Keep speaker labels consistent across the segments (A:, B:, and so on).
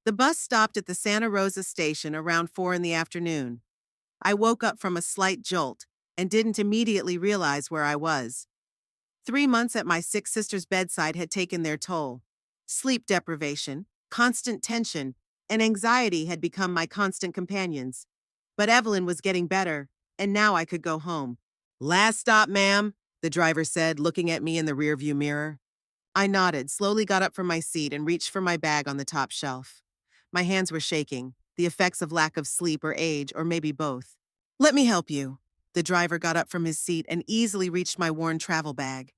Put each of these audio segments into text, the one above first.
A: The bus stopped at the Santa Rosa station around 4 in the afternoon. I woke up from a slight jolt and didn't immediately realize where I was. 3 months at my sick sister's bedside had taken their toll. Sleep deprivation, constant tension, and anxiety had become my constant companions. But Evelyn was getting better, and now I could go home. Last stop, ma'am, the driver said, looking at me in the rearview mirror. I nodded, slowly got up from my seat, and reached for my bag on the top shelf. My hands were shaking, the effects of lack of sleep or age, or maybe both. Let me help you. The driver got up from his seat and easily reached my worn travel bag.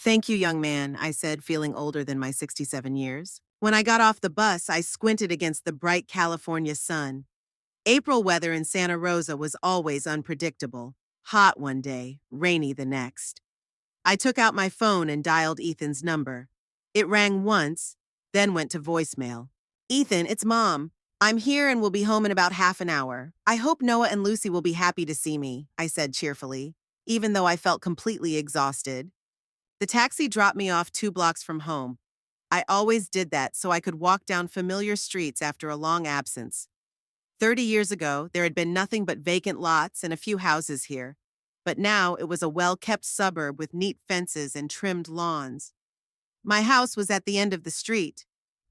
A: Thank you, young man, I said, feeling older than my 67 years. When I got off the bus, I squinted against the bright California sun. April weather in Santa Rosa was always unpredictable. Hot one day, rainy the next. I took out my phone and dialed Ethan's number. It rang once, then went to voicemail. Ethan, it's Mom. I'm here and will be home in about half an hour. I hope Noah and Lucy will be happy to see me, I said cheerfully, even though I felt completely exhausted. The taxi dropped me off 2 blocks from home. I always did that so I could walk down familiar streets after a long absence. 30 years ago, there had been nothing but vacant lots and a few houses here. But now it was a well-kept suburb with neat fences and trimmed lawns. My house was at the end of the street,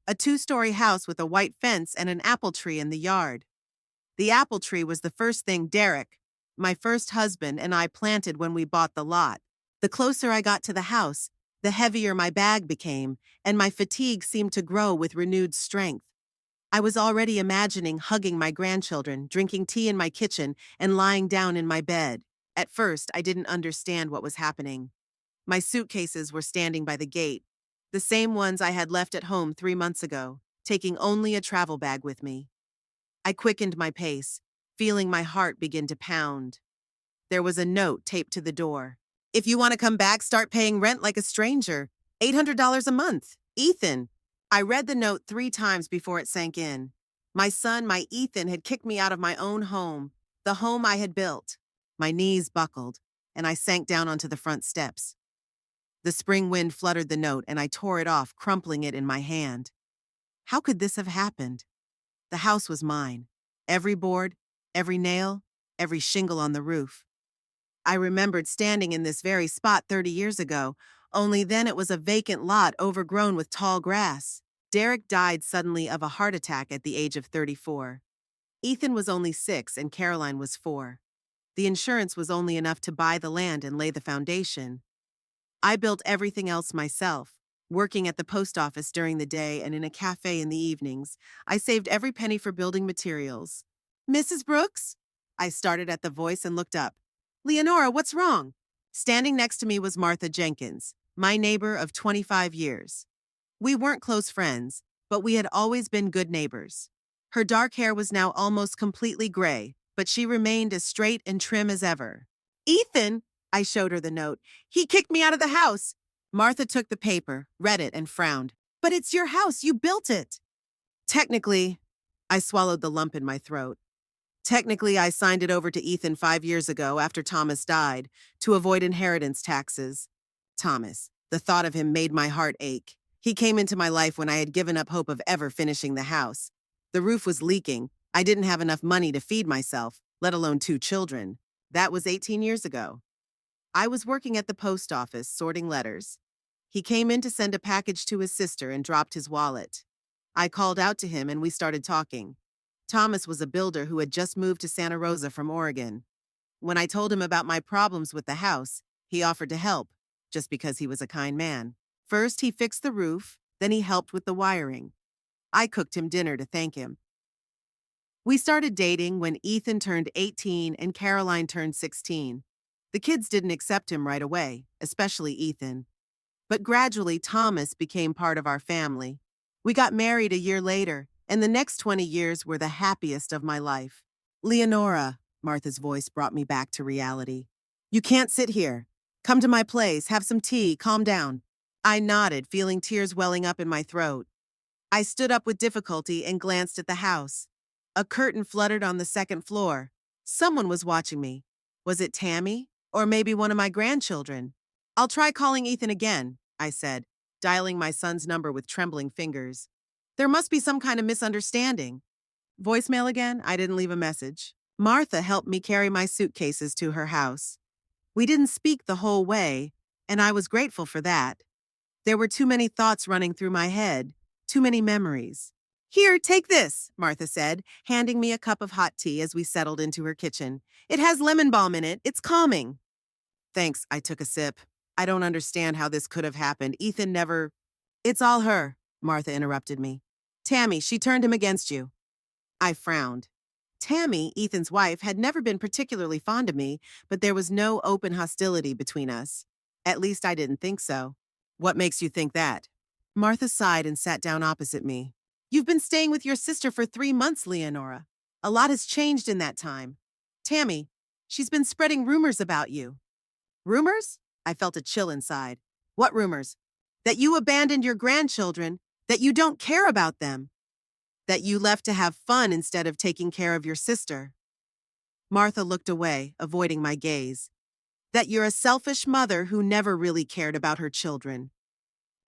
A: a 2-story house with a white fence and an apple tree in the yard. The apple tree was the first thing Derek, my first husband, and I planted when we bought the lot. The closer I got to the house, the heavier my bag became, and my fatigue seemed to grow with renewed strength. I was already imagining hugging my grandchildren, drinking tea in my kitchen, and lying down in my bed. At first, I didn't understand what was happening. My suitcases were standing by the gate, the same ones I had left at home 3 months ago, taking only a travel bag with me. I quickened my pace, feeling my heart begin to pound. There was a note taped to the door. If you want to come back, start paying rent like a stranger. $800 a month. Ethan. I read the note 3 times before it sank in. My son, my Ethan, had kicked me out of my own home, the home I had built. My knees buckled, and I sank down onto the front steps. The spring wind fluttered the note, and I tore it off, crumpling it in my hand. How could this have happened? The house was mine. Every board, every nail, every shingle on the roof. I remembered standing in this very spot 30 years ago, only then it was a vacant lot overgrown with tall grass. Derek died suddenly of a heart attack at the age of 34. Ethan was only 6 and Caroline was 4. The insurance was only enough to buy the land and lay the foundation. I built everything else myself, working at the post office during the day and in a cafe in the evenings. I saved every penny for building materials. Mrs. Brooks? I started at the voice and looked up. Leonora, what's wrong? Standing next to me was Martha Jenkins, my neighbor of 25 years. We weren't close friends, but we had always been good neighbors. Her dark hair was now almost completely gray, but she remained as straight and trim as ever. Ethan, I showed her the note. He kicked me out of the house. Martha took the paper, read it, and frowned. But it's your house. You built it. Technically, I swallowed the lump in my throat. Technically, I signed it over to Ethan 5 years ago after Thomas died to avoid inheritance taxes. Thomas, the thought of him made my heart ache. He came into my life when I had given up hope of ever finishing the house. The roof was leaking. I didn't have enough money to feed myself, let alone 2 children. That was 18 years ago. I was working at the post office, sorting letters. He came in to send a package to his sister and dropped his wallet. I called out to him and we started talking. Thomas was a builder who had just moved to Santa Rosa from Oregon. When I told him about my problems with the house, he offered to help, just because he was a kind man. First, he fixed the roof, then he helped with the wiring. I cooked him dinner to thank him. We started dating when Ethan turned 18 and Caroline turned 16. The kids didn't accept him right away, especially Ethan. But gradually, Thomas became part of our family. We got married a year later, and the next 20 years were the happiest of my life. Leonora, Martha's voice brought me back to reality. You can't sit here. Come to my place, have some tea, calm down. I nodded, feeling tears welling up in my throat. I stood up with difficulty and glanced at the house. A curtain fluttered on the second floor. Someone was watching me. Was it Tammy? Or maybe one of my grandchildren? I'll try calling Ethan again, I said, dialing my son's number with trembling fingers. There must be some kind of misunderstanding. Voicemail again? I didn't leave a message. Martha helped me carry my suitcases to her house. We didn't speak the whole way, and I was grateful for that. There were too many thoughts running through my head, too many memories. Here, take this, Martha said, handing me a cup of hot tea as we settled into her kitchen. It has lemon balm in it. It's calming. Thanks, I took a sip. I don't understand how this could have happened. Ethan never. It's all her, Martha interrupted me. Tammy, she turned him against you. I frowned. Tammy, Ethan's wife, had never been particularly fond of me, but there was no open hostility between us. At least I didn't think so. What makes you think that? Martha sighed and sat down opposite me. You've been staying with your sister for 3 months, Leonora. A lot has changed in that time. Tammy, she's been spreading rumors about you. Rumors? I felt a chill inside. What rumors? That you abandoned your grandchildren, that you don't care about them, that you left to have fun instead of taking care of your sister. Martha looked away, avoiding my gaze. That you're a selfish mother who never really cared about her children.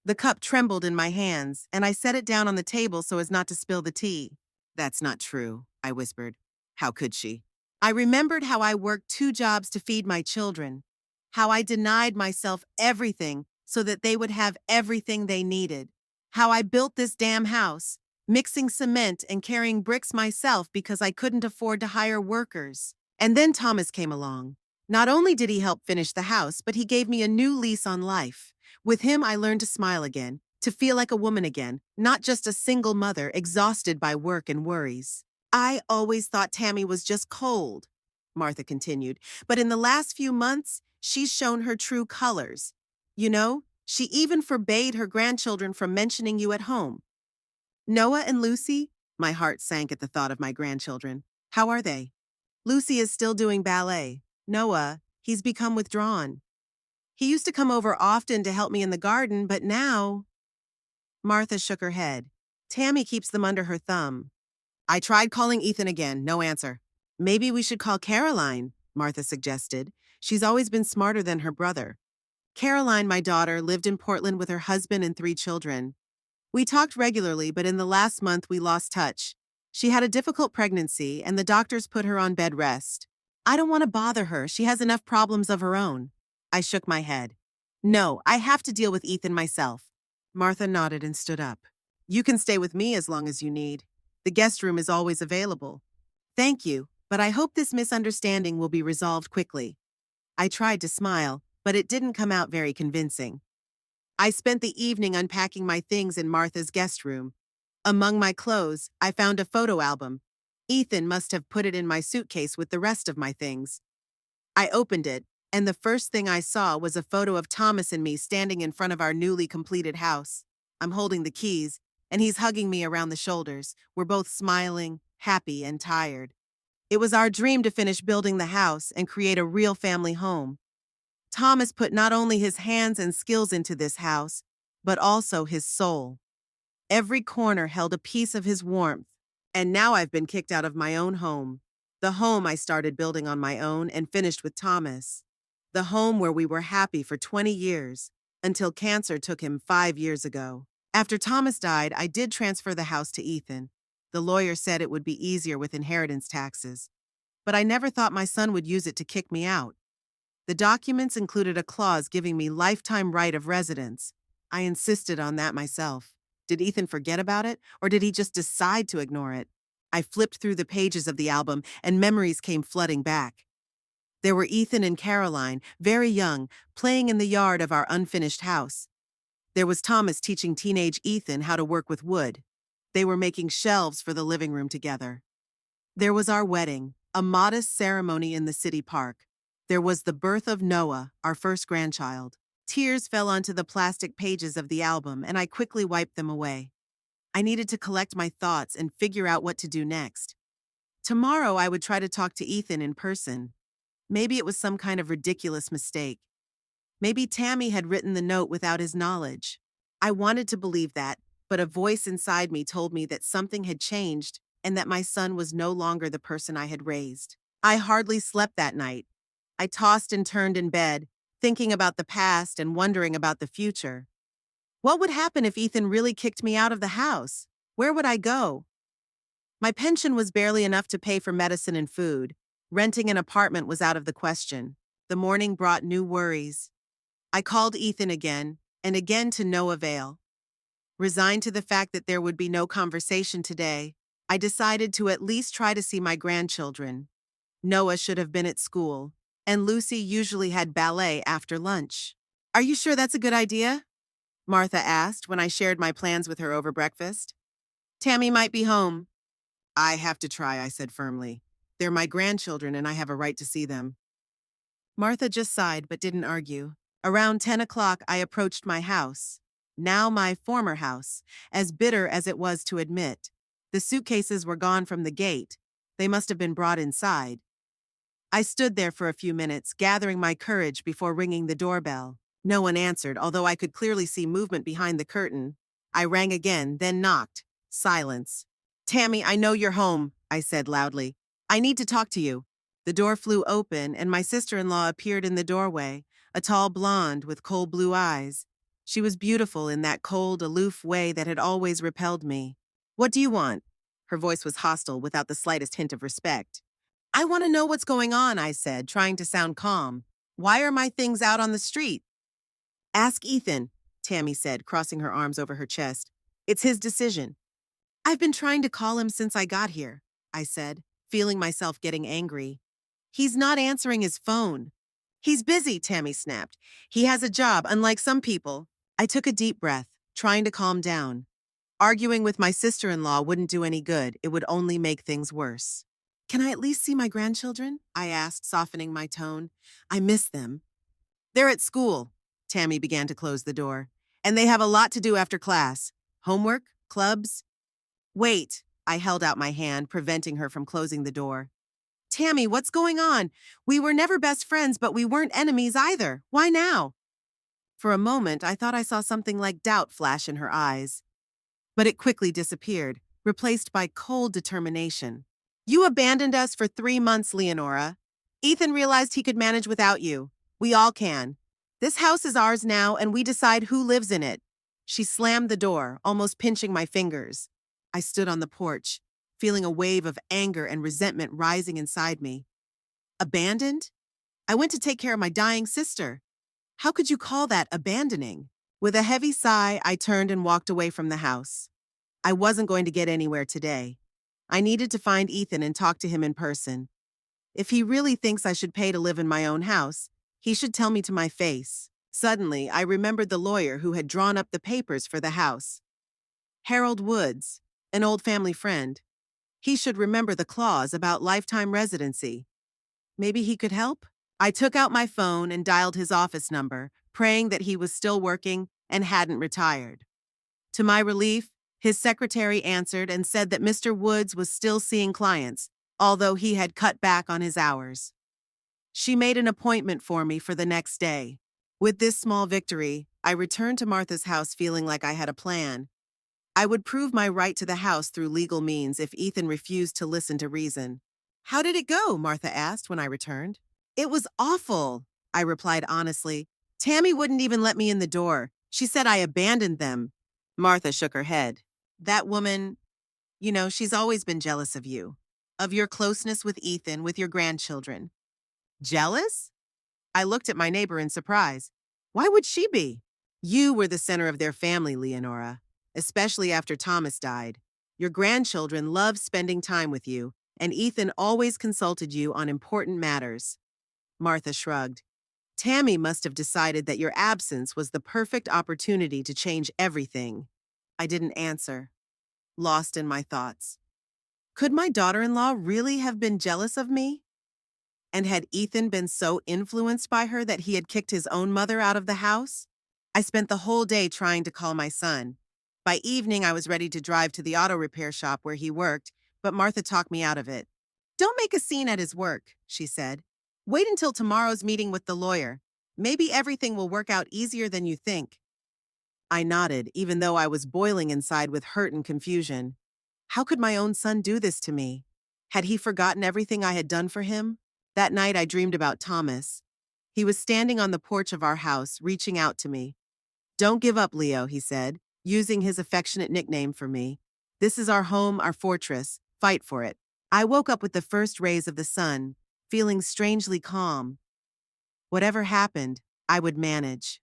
A: The cup trembled in my hands, and I set it down on the table so as not to spill the tea. That's not true, I whispered. How could she? I remembered how I worked 2 jobs to feed my children, how I denied myself everything so that they would have everything they needed, how I built this damn house, mixing cement and carrying bricks myself because I couldn't afford to hire workers. And then Thomas came along. Not only did he help finish the house, but he gave me a new lease on life. With him, I learned to smile again, to feel like a woman again, not just a single mother exhausted by work and worries. I always thought Tammy was just cold, Martha continued, but in the last few months, she's shown her true colors. You know, she even forbade her grandchildren from mentioning you at home. Noah and Lucy? My heart sank at the thought of my grandchildren. How are they? Lucy is still doing ballet. Noah, he's become withdrawn. He used to come over often to help me in the garden, but now… Martha shook her head. Tammy keeps them under her thumb. I tried calling Ethan again, no answer. Maybe we should call Caroline, Martha suggested. She's always been smarter than her brother. Caroline, my daughter, lived in Portland with her husband and 3 children. We talked regularly, but in the last month we lost touch. She had a difficult pregnancy, and the doctors put her on bed rest. I don't want to bother her. She has enough problems of her own. I shook my head. No, I have to deal with Ethan myself. Martha nodded and stood up. You can stay with me as long as you need. The guest room is always available. Thank you, but I hope this misunderstanding will be resolved quickly. I tried to smile, but it didn't come out very convincing. I spent the evening unpacking my things in Martha's guest room. Among my clothes, I found a photo album. Ethan must have put it in my suitcase with the rest of my things. I opened it, and the first thing I saw was a photo of Thomas and me standing in front of our newly completed house. I'm holding the keys, and he's hugging me around the shoulders. We're both smiling, happy, and tired. It was our dream to finish building the house and create a real family home. Thomas put not only his hands and skills into this house, but also his soul. Every corner held a piece of his warmth, and now I've been kicked out of my own home. The home I started building on my own and finished with Thomas. The home where we were happy for 20 years, until cancer took him 5 years ago. After Thomas died, I did transfer the house to Ethan. The lawyer said it would be easier with inheritance taxes. But I never thought my son would use it to kick me out. The documents included a clause giving me lifetime right of residence. I insisted on that myself. Did Ethan forget about it, or did he just decide to ignore it? I flipped through the pages of the album, and memories came flooding back. There were Ethan and Caroline, very young, playing in the yard of our unfinished house. There was Thomas teaching teenage Ethan how to work with wood. They were making shelves for the living room together. There was our wedding, a modest ceremony in the city park. There was the birth of Noah, our first grandchild. Tears fell onto the plastic pages of the album, and I quickly wiped them away. I needed to collect my thoughts and figure out what to do next. Tomorrow I would try to talk to Ethan in person. Maybe it was some kind of ridiculous mistake. Maybe Tammy had written the note without his knowledge. I wanted to believe that, but a voice inside me told me that something had changed and that my son was no longer the person I had raised. I hardly slept that night. I tossed and turned in bed, thinking about the past and wondering about the future. What would happen if Ethan really kicked me out of the house? Where would I go? My pension was barely enough to pay for medicine and food. Renting an apartment was out of the question. The morning brought new worries. I called Ethan again, and again to no avail. Resigned to the fact that there would be no conversation today, I decided to at least try to see my grandchildren. Noah should have been at school, and Lucy usually had ballet after lunch. Are you sure that's a good idea? Martha asked when I shared my plans with her over breakfast. Tammy might be home. I have to try, I said firmly. They're my grandchildren and I have a right to see them. Martha just sighed but didn't argue. Around 10 o'clock, I approached my house. Now my former house, as bitter as it was to admit. The suitcases were gone from the gate. They must have been brought inside. I stood there for a few minutes, gathering my courage before ringing the doorbell. No one answered, although I could clearly see movement behind the curtain. I rang again, then knocked. Silence. Tammy, I know you're home, I said loudly. I need to talk to you. The door flew open, and my sister-in-law appeared in the doorway, a tall blonde with cold blue eyes. She was beautiful in that cold, aloof way that had always repelled me. What do you want? Her voice was hostile without the slightest hint of respect. I want to know what's going on, I said, trying to sound calm. Why are my things out on the street? Ask Ethan, Tammy said, crossing her arms over her chest. It's his decision. I've been trying to call him since I got here, I said, feeling myself getting angry. He's not answering his phone. He's busy, Tammy snapped. He has a job, unlike some people. I took a deep breath, trying to calm down. Arguing with my sister-in-law wouldn't do any good. It would only make things worse. Can I at least see my grandchildren? I asked, softening my tone. I miss them. They're at school. Tammy began to close the door. And they have a lot to do after class. Homework, clubs. Wait, I held out my hand, preventing her from closing the door. Tammy, what's going on? We were never best friends, but we weren't enemies either. Why now? For a moment, I thought I saw something like doubt flash in her eyes. But it quickly disappeared, replaced by cold determination. You abandoned us for 3 months, Leonora. Ethan realized he could manage without you. We all can. This house is ours now, and we decide who lives in it. She slammed the door, almost pinching my fingers. I stood on the porch, feeling a wave of anger and resentment rising inside me. Abandoned? I went to take care of my dying sister. How could you call that abandoning? With a heavy sigh, I turned and walked away from the house. I wasn't going to get anywhere today. I needed to find Ethan and talk to him in person. If he really thinks I should pay to live in my own house, he should tell me to my face. Suddenly, I remembered the lawyer who had drawn up the papers for the house. Harold Woods, an old family friend. He should remember the clause about lifetime residency. Maybe he could help? I took out my phone and dialed his office number, praying that he was still working and hadn't retired. To my relief, his secretary answered and said that Mr. Woods was still seeing clients, although he had cut back on his hours. She made an appointment for me for the next day. With this small victory, I returned to Martha's house feeling like I had a plan. I would prove my right to the house through legal means if Ethan refused to listen to reason. How did it go? Martha asked when I returned. It was awful, I replied honestly. Tammy wouldn't even let me in the door. She said I abandoned them. Martha shook her head. That woman, she's always been jealous of you, of your closeness with Ethan, with your grandchildren. Jealous? I looked at my neighbor in surprise. Why would she be? You were the center of their family, Leonora, especially after Thomas died. Your grandchildren loved spending time with you, and Ethan always consulted you on important matters. Martha shrugged. Tammy must have decided that your absence was the perfect opportunity to change everything. I didn't answer, lost in my thoughts. Could my daughter-in-law really have been jealous of me? And had Ethan been so influenced by her that he had kicked his own mother out of the house? I spent the whole day trying to call my son. By evening, I was ready to drive to the auto repair shop where he worked, but Martha talked me out of it. Don't make a scene at his work, she said. Wait until tomorrow's meeting with the lawyer. Maybe everything will work out easier than you think. I nodded, even though I was boiling inside with hurt and confusion. How could my own son do this to me? Had he forgotten everything I had done for him? That night I dreamed about Thomas. He was standing on the porch of our house, reaching out to me. Don't give up, Leo, he said, using his affectionate nickname for me. This is our home, our fortress. Fight for it. I woke up with the first rays of the sun, feeling strangely calm. Whatever happened, I would manage.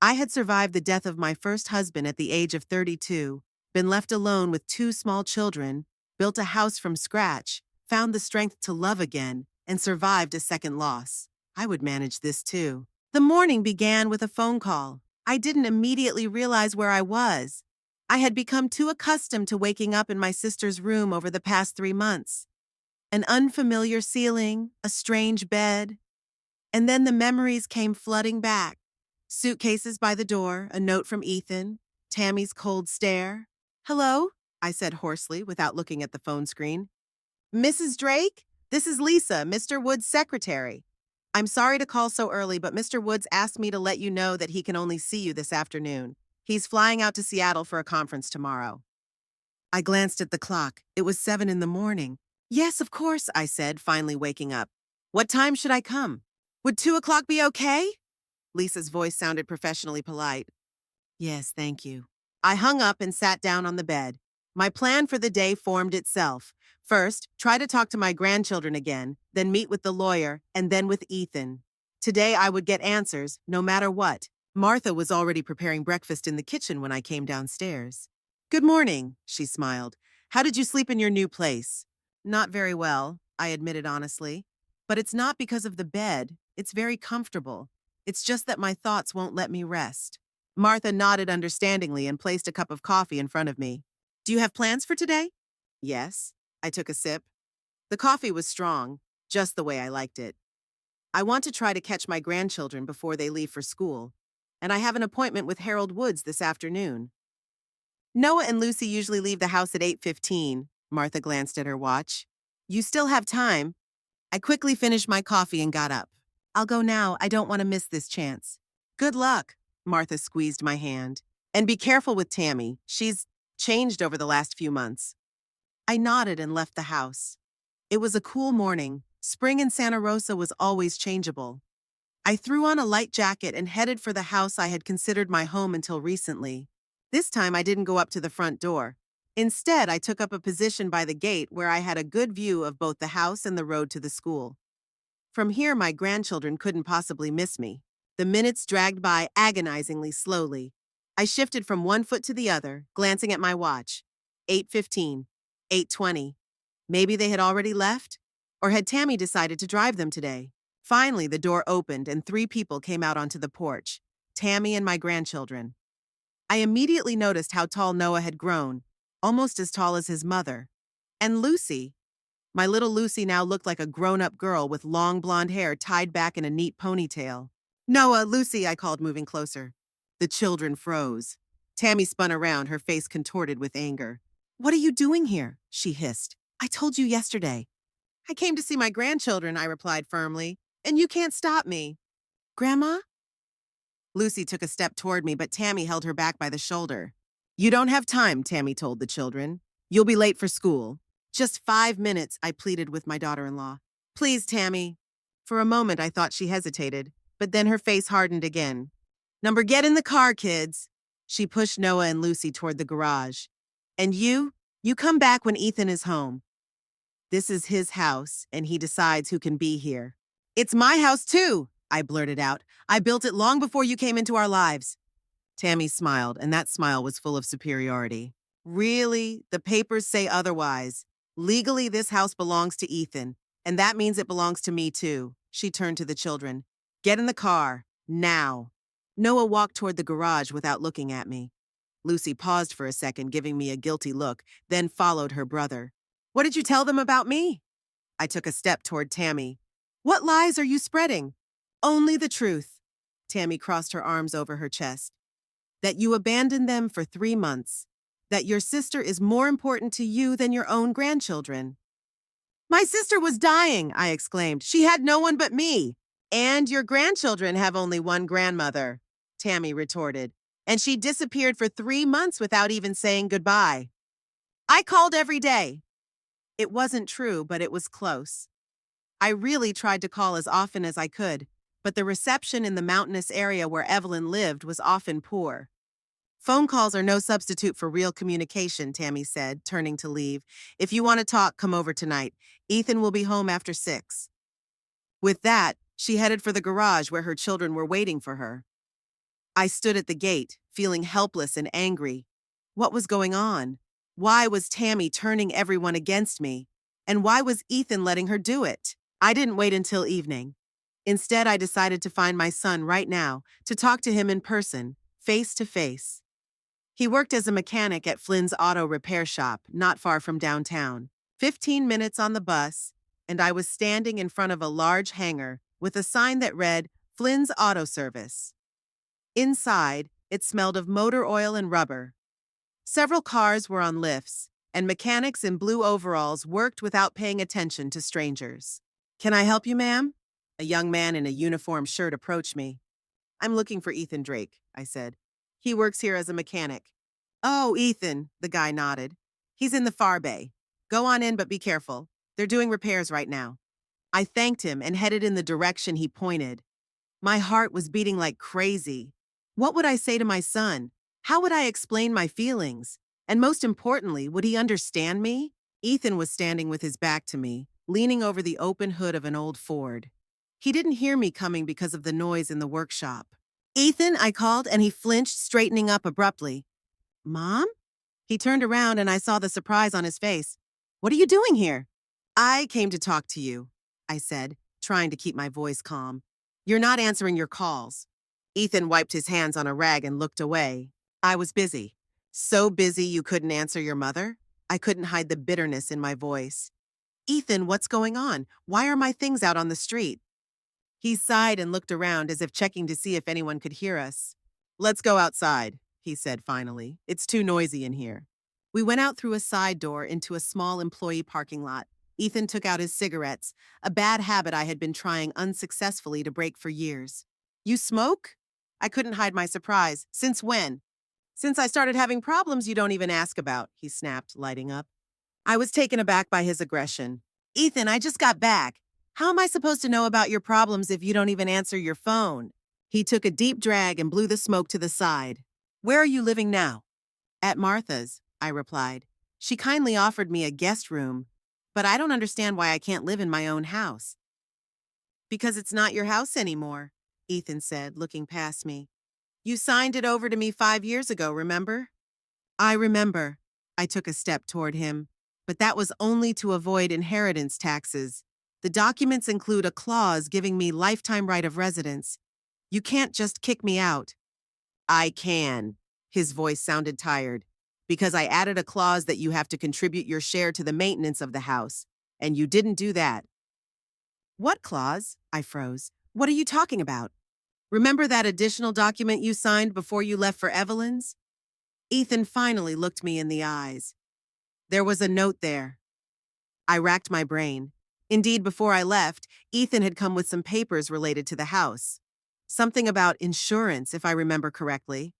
A: I had survived the death of my first husband at the age of 32, been left alone with two small children, built a house from scratch, found the strength to love again, and survived a second loss. I would manage this too. The morning began with a phone call. I didn't immediately realize where I was. I had become too accustomed to waking up in my sister's room over the past 3 months. An unfamiliar ceiling, a strange bed, and then the memories came flooding back. Suitcases by the door, a note from Ethan, Tammy's cold stare. "Hello?" I said hoarsely without looking at the phone screen. "Mrs. Drake? This is Lisa, Mr. Wood's secretary. I'm sorry to call so early, but Mr. Woods asked me to let you know that he can only see you this afternoon. He's flying out to Seattle for a conference tomorrow." I glanced at the clock. It was 7 in the morning. "Yes, of course," I said, finally waking up. "What time should I come? Would 2 o'clock be okay?" Lisa's voice sounded professionally polite. "Yes, thank you." I hung up and sat down on the bed. My plan for the day formed itself. First, try to talk to my grandchildren again, then meet with the lawyer, and then with Ethan. Today I would get answers, no matter what. Martha was already preparing breakfast in the kitchen when I came downstairs. "Good morning," she smiled. "How did you sleep in your new place?" "Not very well," I admitted honestly. "But it's not because of the bed. It's very comfortable. It's just that my thoughts won't let me rest." Martha nodded understandingly and placed a cup of coffee in front of me. "Do you have plans for today?" "Yes." I took a sip. The coffee was strong, just the way I liked it. "I want to try to catch my grandchildren before they leave for school, and I have an appointment with Harold Woods this afternoon." "Noah and Lucy usually leave the house at 8:15. Martha glanced at her watch. "You still have time." I quickly finished my coffee and got up. "I'll go now. I don't want to miss this chance." "Good luck." Martha squeezed my hand. "And be careful with Tammy. She's changed over the last few months." I nodded and left the house. It was a cool morning. Spring in Santa Rosa was always changeable. I threw on a light jacket and headed for the house I had considered my home until recently. This time I didn't go up to the front door. Instead, I took up a position by the gate where I had a good view of both the house and the road to the school. From here, my grandchildren couldn't possibly miss me. The minutes dragged by agonizingly slowly. I shifted from one foot to the other, glancing at my watch. 8:15, 8:20. Maybe they had already left? Or had Tammy decided to drive them today? Finally, the door opened and 3 people came out onto the porch. Tammy and my grandchildren. I immediately noticed how tall Noah had grown, almost as tall as his mother. And Lucy. My little Lucy now looked like a grown-up girl with long blonde hair tied back in a neat ponytail. "Noah, Lucy," I called, moving closer. The children froze. Tammy spun around, her face contorted with anger. "What are you doing here?" she hissed. "I told you yesterday." "I came to see my grandchildren," I replied firmly. "And you can't stop me." "Grandma?" Lucy took a step toward me, but Tammy held her back by the shoulder. "You don't have time," Tammy told the children. "You'll be late for school." "Just 5 minutes," I pleaded with my daughter-in-law. "Please, Tammy." For a moment, I thought she hesitated, but then her face hardened again. "Number, get in the car, kids." She pushed Noah and Lucy toward the garage. "And you come back when Ethan is home. This is his house, and he decides who can be here." "It's my house, too," I blurted out. "I built it long before you came into our lives." Tammy smiled, and that smile was full of superiority. "Really? The papers say otherwise. Legally, this house belongs to Ethan, and that means it belongs to me, too." She turned to the children. "Get in the car, now." Noah walked toward the garage without looking at me. Lucy paused for a second, giving me a guilty look, then followed her brother. "What did you tell them about me?" I took a step toward Tammy. "What lies are you spreading?" "Only the truth." Tammy crossed her arms over her chest. "That you abandoned them for 3 months. That your sister is more important to you than your own grandchildren." "My sister was dying," I exclaimed. "She had no one but me." "And your grandchildren have only one grandmother," Tammy retorted. "And she disappeared for 3 months without even saying goodbye. I called every day." It wasn't true, but it was close. I really tried to call as often as I could, but the reception in the mountainous area where Evelyn lived was often poor. Phone calls are no substitute for real communication, Tammy said, turning to leave. If you want to talk, come over tonight. Ethan will be home after 6. With that, she headed for the garage where her children were waiting for her. I stood at the gate, feeling helpless and angry. What was going on? Why was Tammy turning everyone against me? And why was Ethan letting her do it? I didn't wait until evening. Instead, I decided to find my son right now, to talk to him in person, face to face. He worked as a mechanic at Flynn's auto repair shop, not far from downtown. 15 minutes on the bus, and I was standing in front of a large hangar with a sign that read, Flynn's Auto Service. Inside, it smelled of motor oil and rubber. Several cars were on lifts, and mechanics in blue overalls worked without paying attention to strangers. Can I help you, ma'am? A young man in a uniform shirt approached me. I'm looking for Ethan Drake, I said. He works here as a mechanic. Oh, Ethan, the guy nodded. He's in the far bay. Go on in, but be careful. They're doing repairs right now. I thanked him and headed in the direction he pointed. My heart was beating like crazy. What would I say to my son? How would I explain my feelings? And most importantly, would he understand me? Ethan was standing with his back to me, leaning over the open hood of an old Ford. He didn't hear me coming because of the noise in the workshop. Ethan, I called, and he flinched, straightening up abruptly. Mom? He turned around and I saw the surprise on his face. What are you doing here? I came to talk to you, I said, trying to keep my voice calm. You're not answering your calls. Ethan wiped his hands on a rag and looked away. I was busy. So busy you couldn't answer your mother? I couldn't hide the bitterness in my voice. Ethan, what's going on? Why are my things out on the street? He sighed and looked around as if checking to see if anyone could hear us. Let's go outside, he said finally. It's too noisy in here. We went out through a side door into a small employee parking lot. Ethan took out his cigarettes, a bad habit I had been trying unsuccessfully to break for years. You smoke? I couldn't hide my surprise. Since when? Since I started having problems you don't even ask about, he snapped, lighting up. I was taken aback by his aggression. Ethan, I just got back. How am I supposed to know about your problems if you don't even answer your phone? He took a deep drag and blew the smoke to the side. Where are you living now? At Martha's, I replied. She kindly offered me a guest room, but I don't understand why I can't live in my own house. Because it's not your house anymore, Ethan said, looking past me. You signed it over to me 5 years ago, remember? I remember. I took a step toward him, but that was only to avoid inheritance taxes. The documents include a clause giving me lifetime right of residence. You can't just kick me out. I can. His voice sounded tired. Because I added a clause that you have to contribute your share to the maintenance of the house, and you didn't do that. What clause? I froze. What are you talking about? Remember that additional document you signed before you left for Evelyn's? Ethan finally looked me in the eyes. There was a note there. I racked my brain. Indeed, before I left, Ethan had come with some papers related to the house. Something about insurance, if I remember correctly.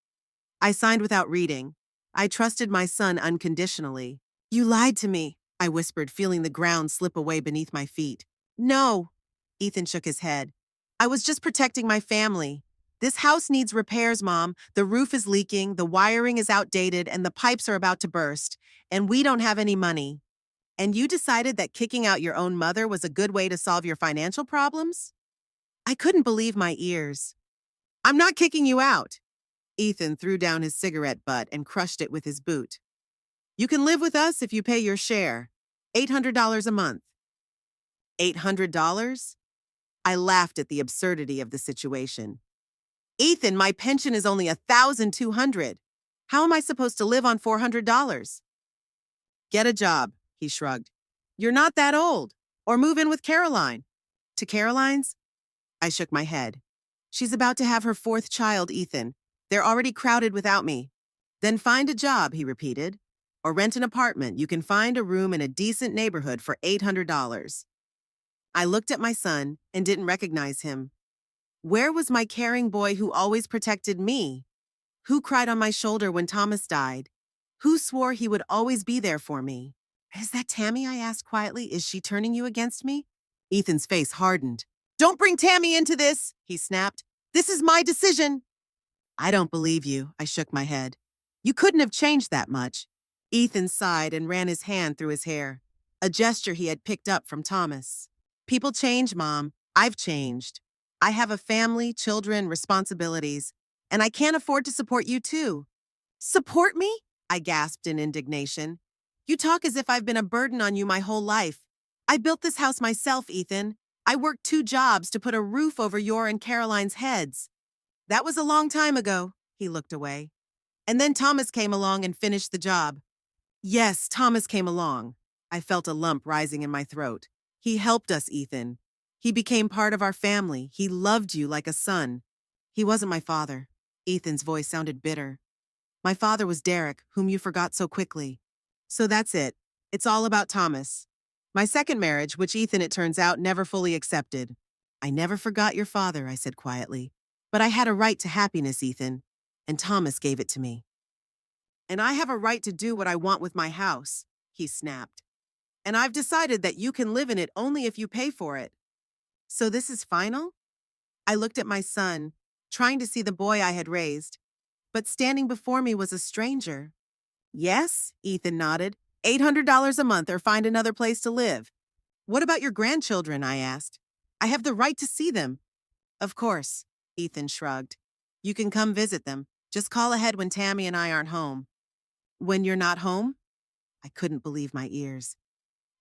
A: I signed without reading. I trusted my son unconditionally. You lied to me, I whispered, feeling the ground slip away beneath my feet. No, Ethan shook his head. I was just protecting my family. This house needs repairs, Mom. The roof is leaking, the wiring is outdated, and the pipes are about to burst. And we don't have any money. And you decided that kicking out your own mother was a good way to solve your financial problems? I couldn't believe my ears. I'm not kicking you out. Ethan threw down his cigarette butt and crushed it with his boot. You can live with us if you pay your share. $800 a month. $800? I laughed at the absurdity of the situation. Ethan, my pension is only $1,200. How am I supposed to live on $400? Get a job, he shrugged. You're not that old. Or move in with Caroline. To Caroline's? I shook my head. She's about to have her 4th child, Ethan. They're already crowded without me. Then find a job, he repeated. Or rent an apartment. You can find a room in a decent neighborhood for $800. I looked at my son and didn't recognize him. Where was my caring boy who always protected me? Who cried on my shoulder when Thomas died? Who swore he would always be there for me? Is that Tammy? I asked quietly. Is she turning you against me? Ethan's face hardened. Don't bring Tammy into this, he snapped. This is my decision. I don't believe you, I shook my head. You couldn't have changed that much. Ethan sighed and ran his hand through his hair, a gesture he had picked up from Thomas. People change, Mom. I've changed. I have a family, children, responsibilities, and I can't afford to support you too. Support me? I gasped in indignation. You talk as if I've been a burden on you my whole life. I built this house myself, Ethan. I worked 2 jobs to put a roof over your and Caroline's heads. That was a long time ago. He looked away. And then Thomas came along and finished the job. Yes, Thomas came along. I felt a lump rising in my throat. He helped us, Ethan. He became part of our family. He loved you like a son. He wasn't my father. Ethan's voice sounded bitter. My father was Derek, whom you forgot so quickly. So that's it. It's all about Thomas. My second marriage, which Ethan, it turns out, never fully accepted. I never forgot your father, I said quietly. But I had a right to happiness, Ethan, and Thomas gave it to me. And I have a right to do what I want with my house, he snapped. And I've decided that you can live in it only if you pay for it. So this is final? I looked at my son, trying to see the boy I had raised, but standing before me was a stranger. Yes, Ethan nodded. $800 a month or find another place to live. What about your grandchildren? I asked. I have the right to see them. Of course, Ethan shrugged. You can come visit them. Just call ahead when Tammy and I aren't home. When you're not home? I couldn't believe my ears.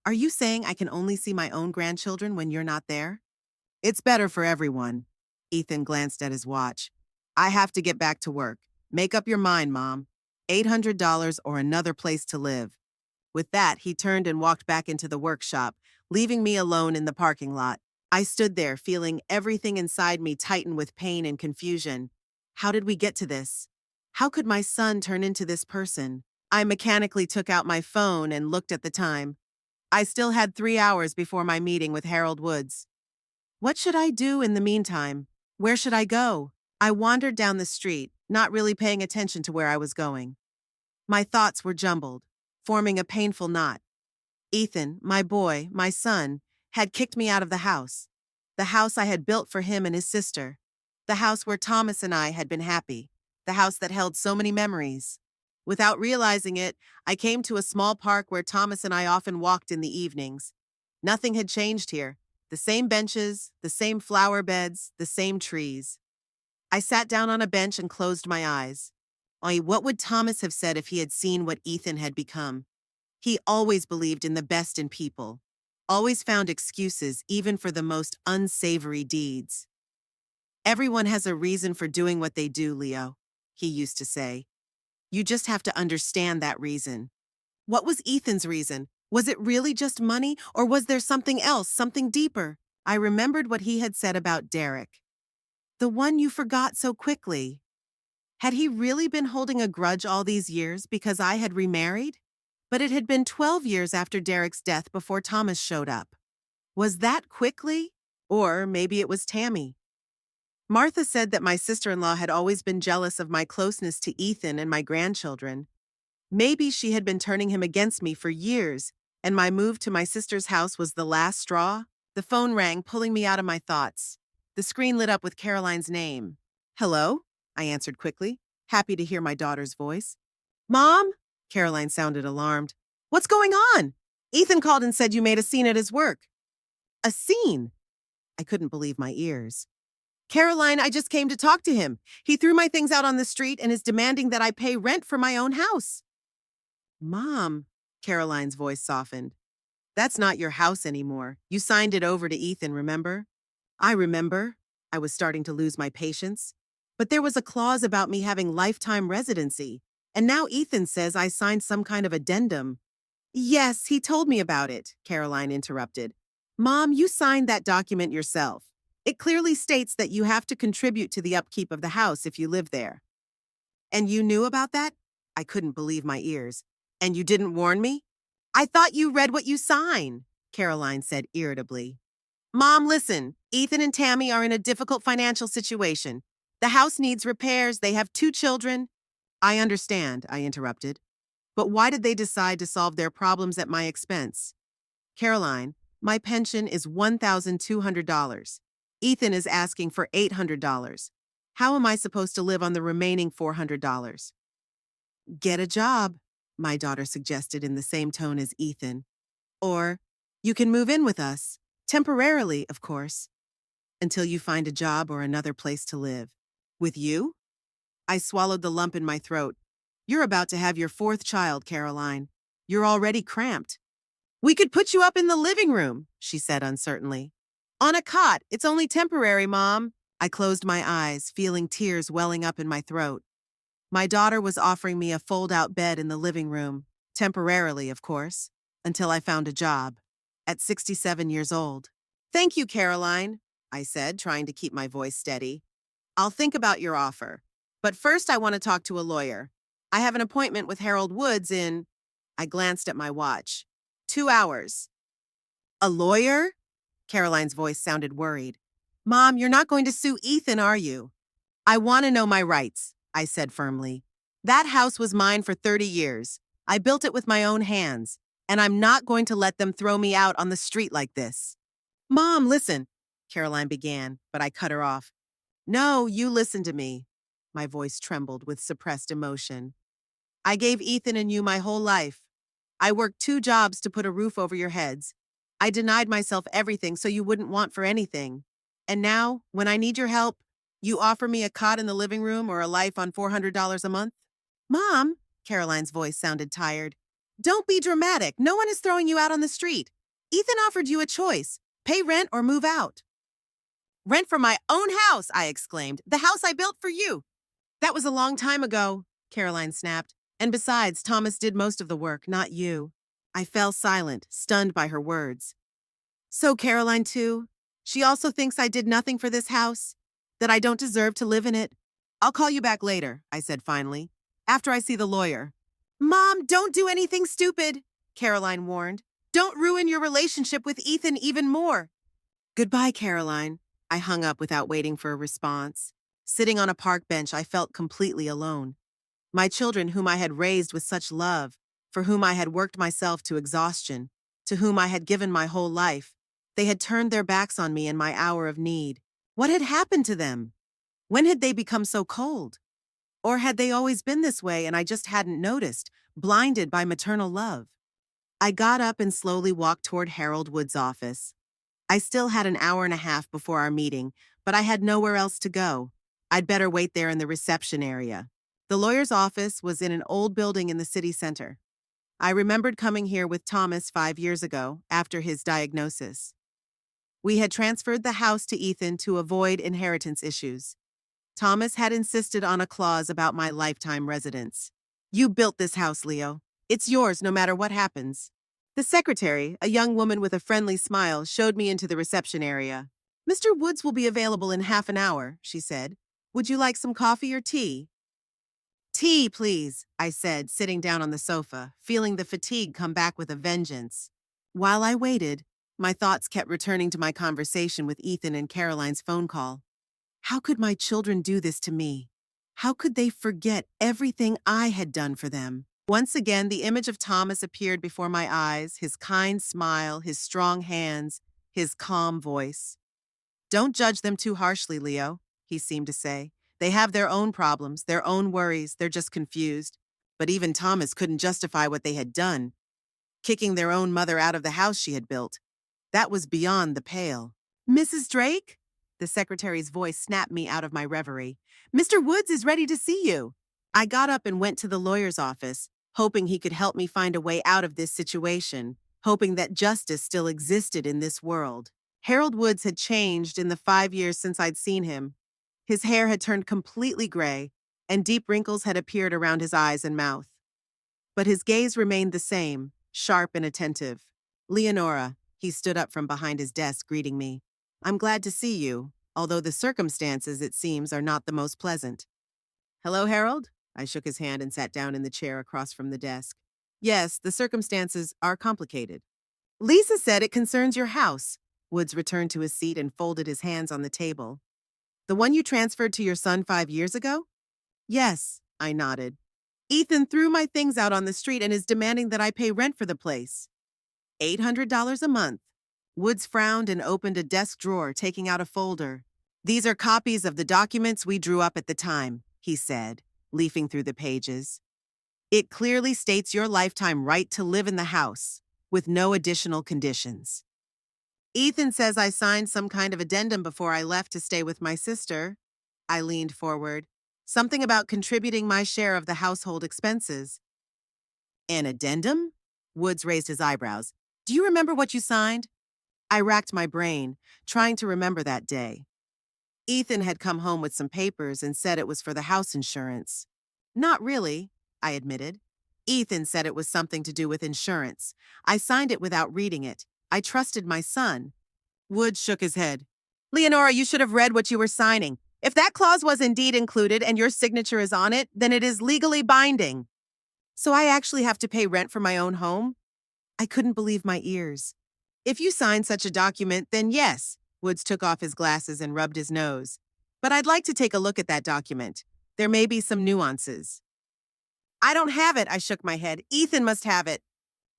A: Are you saying I can only see my own grandchildren when you're not there? It's better for everyone. Ethan glanced at his watch. I have to get back to work. Make up your mind, Mom. $800 or another place to live. With that, he turned and walked back into the workshop, leaving me alone in the parking lot. I stood there, feeling everything inside me tighten with pain and confusion. How did we get to this? How could my son turn into this person? I mechanically took out my phone and looked at the time. I still had 3 hours before my meeting with Harold Woods. What should I do in the meantime? Where should I go? I wandered down the street, not really paying attention to where I was going. My thoughts were jumbled, forming a painful knot. Ethan, my boy, my son, had kicked me out of the house I had built for him and his sister, the house where Thomas and I had been happy, the house that held so many memories. Without realizing it, I came to a small park where Thomas and I often walked in the evenings. Nothing had changed here. The same benches, the same flower beds, the same trees. I sat down on a bench and closed my eyes. What would Thomas have said if he had seen what Ethan had become? He always believed in the best in people, always found excuses even for the most unsavory deeds. Everyone has a reason for doing what they do, Leo, he used to say. You just have to understand that reason. What was Ethan's reason? Was it really just money, or was there something else, something deeper? I remembered what he had said about Derek. The one you forgot so quickly. Had he really been holding a grudge all these years because I had remarried? But it had been 12 years after Derek's death before Thomas showed up. Was that quickly? Or maybe it was Tammy. Martha said that my sister-in-law had always been jealous of my closeness to Ethan and my grandchildren. Maybe she had been turning him against me for years, and my move to my sister's house was the last straw. The phone rang, pulling me out of my thoughts. The screen lit up with Caroline's name. Hello? I answered quickly, happy to hear my daughter's voice. Mom? Caroline sounded alarmed. What's going on? Ethan called and said you made a scene at his work. A scene? I couldn't believe my ears. Caroline, I just came to talk to him. He threw my things out on the street and is demanding that I pay rent for my own house. Mom, Caroline's voice softened. That's not your house anymore. You signed it over to Ethan, remember? I remember. I was starting to lose my patience. But there was a clause about me having lifetime residency, and now Ethan says I signed some kind of addendum. Yes, he told me about it, Caroline interrupted. Mom, you signed that document yourself. It clearly states that you have to contribute to the upkeep of the house if you live there. And you knew about that? I couldn't believe my ears. And you didn't warn me? I thought you read what you signed, Caroline said irritably. Mom, listen, Ethan and Tammy are in a difficult financial situation. The house needs repairs, they have 2 children. I understand, I interrupted. But why did they decide to solve their problems at my expense? Caroline, my pension is $1,200. Ethan is asking for $800. How am I supposed to live on the remaining $400? Get a job, my daughter suggested in the same tone as Ethan. Or, you can move in with us. Temporarily, of course, until you find a job or another place to live. With you? I swallowed the lump in my throat. You're about to have your fourth child, Caroline. You're already cramped. We could put you up in the living room, she said uncertainly. On a cot. It's only temporary, Mom. I closed my eyes, feeling tears welling up in my throat. My daughter was offering me a fold-out bed in the living room, temporarily, of course, until I found a job, at 67 years old. Thank you, Caroline, I said, trying to keep my voice steady. I'll think about your offer. But first, I want to talk to a lawyer. I have an appointment with Harold Woods in... I glanced at my watch. 2 hours. A lawyer? Caroline's voice sounded worried. Mom, you're not going to sue Ethan, are you? I want to know my rights, I said firmly. That house was mine for 30 years. I built it with my own hands, and I'm not going to let them throw me out on the street like this. Mom, listen, Caroline began, but I cut her off. No, you listen to me. My voice trembled with suppressed emotion. I gave Ethan and you my whole life. I worked 2 jobs to put a roof over your heads. I denied myself everything so you wouldn't want for anything. And now, when I need your help, you offer me a cot in the living room or a life on $400 a month? Mom, Caroline's voice sounded tired. Don't be dramatic. No one is throwing you out on the street. Ethan offered you a choice. Pay rent or move out. Rent for my own house, I exclaimed. The house I built for you. That was a long time ago, Caroline snapped. And besides, Thomas did most of the work, not you. I fell silent, stunned by her words. So Caroline, too? She also thinks I did nothing for this house? That I don't deserve to live in it? I'll call you back later, I said finally, after I see the lawyer. Mom, don't do anything stupid, Caroline warned. Don't ruin your relationship with Ethan even more. Goodbye, Caroline. I hung up without waiting for a response. Sitting on a park bench, I felt completely alone. My children, whom I had raised with such love, for whom I had worked myself to exhaustion, to whom I had given my whole life, they had turned their backs on me in my hour of need. What had happened to them? When had they become so cold? Or had they always been this way and I just hadn't noticed, blinded by maternal love? I got up and slowly walked toward Harold Wood's office. I still had an hour and a half before our meeting, but I had nowhere else to go. I'd better wait there in the reception area. The lawyer's office was in an old building in the city center. I remembered coming here with Thomas 5 years ago, after his diagnosis. We had transferred the house to Ethan to avoid inheritance issues. Thomas had insisted on a clause about my lifetime residence. You built this house, Leo. It's yours no matter what happens. The secretary, a young woman with a friendly smile, showed me into the reception area. Mr. Woods will be available in half an hour, she said. Would you like some coffee or tea? Tea, please, I said, sitting down on the sofa, feeling the fatigue come back with a vengeance. While I waited, my thoughts kept returning to my conversation with Ethan and Caroline's phone call. How could my children do this to me? How could they forget everything I had done for them? Once again, the image of Thomas appeared before my eyes, his kind smile, his strong hands, his calm voice. Don't judge them too harshly, Leo, he seemed to say. They have their own problems, their own worries, they're just confused. But even Thomas couldn't justify what they had done. Kicking their own mother out of the house she had built. That was beyond the pale. Mrs. Drake? The secretary's voice snapped me out of my reverie. Mr. Woods is ready to see you. I got up and went to the lawyer's office, hoping he could help me find a way out of this situation, hoping that justice still existed in this world. Harold Woods had changed in the 5 years since I'd seen him. His hair had turned completely gray, and deep wrinkles had appeared around his eyes and mouth. But his gaze remained the same, sharp and attentive. Leonora, he stood up from behind his desk, greeting me. I'm glad to see you, although the circumstances, it seems, are not the most pleasant. Hello, Harold? I shook his hand and sat down in the chair across from the desk. Yes, the circumstances are complicated. Lisa said it concerns your house. Woods returned to his seat and folded his hands on the table. The one you transferred to your son 5 years ago? Yes, I nodded. Ethan threw my things out on the street and is demanding that I pay rent for the place. $800 a month. Woods frowned and opened a desk drawer, taking out a folder. These are copies of the documents we drew up at the time, he said, leafing through the pages. It clearly states your lifetime right to live in the house, with no additional conditions. Ethan says I signed some kind of addendum before I left to stay with my sister. I leaned forward. Something about contributing my share of the household expenses. An addendum? Woods raised his eyebrows. Do you remember what you signed? I racked my brain, trying to remember that day. Ethan had come home with some papers and said it was for the house insurance. Not really, I admitted. Ethan said it was something to do with insurance. I signed it without reading it. I trusted my son. Woods shook his head. Leonora, you should have read what you were signing. If that clause was indeed included and your signature is on it, then it is legally binding. So I actually have to pay rent for my own home? I couldn't believe my ears. If you sign such a document, then yes. Woods took off his glasses and rubbed his nose. But I'd like to take a look at that document. There may be some nuances. I don't have it, I shook my head. Ethan must have it.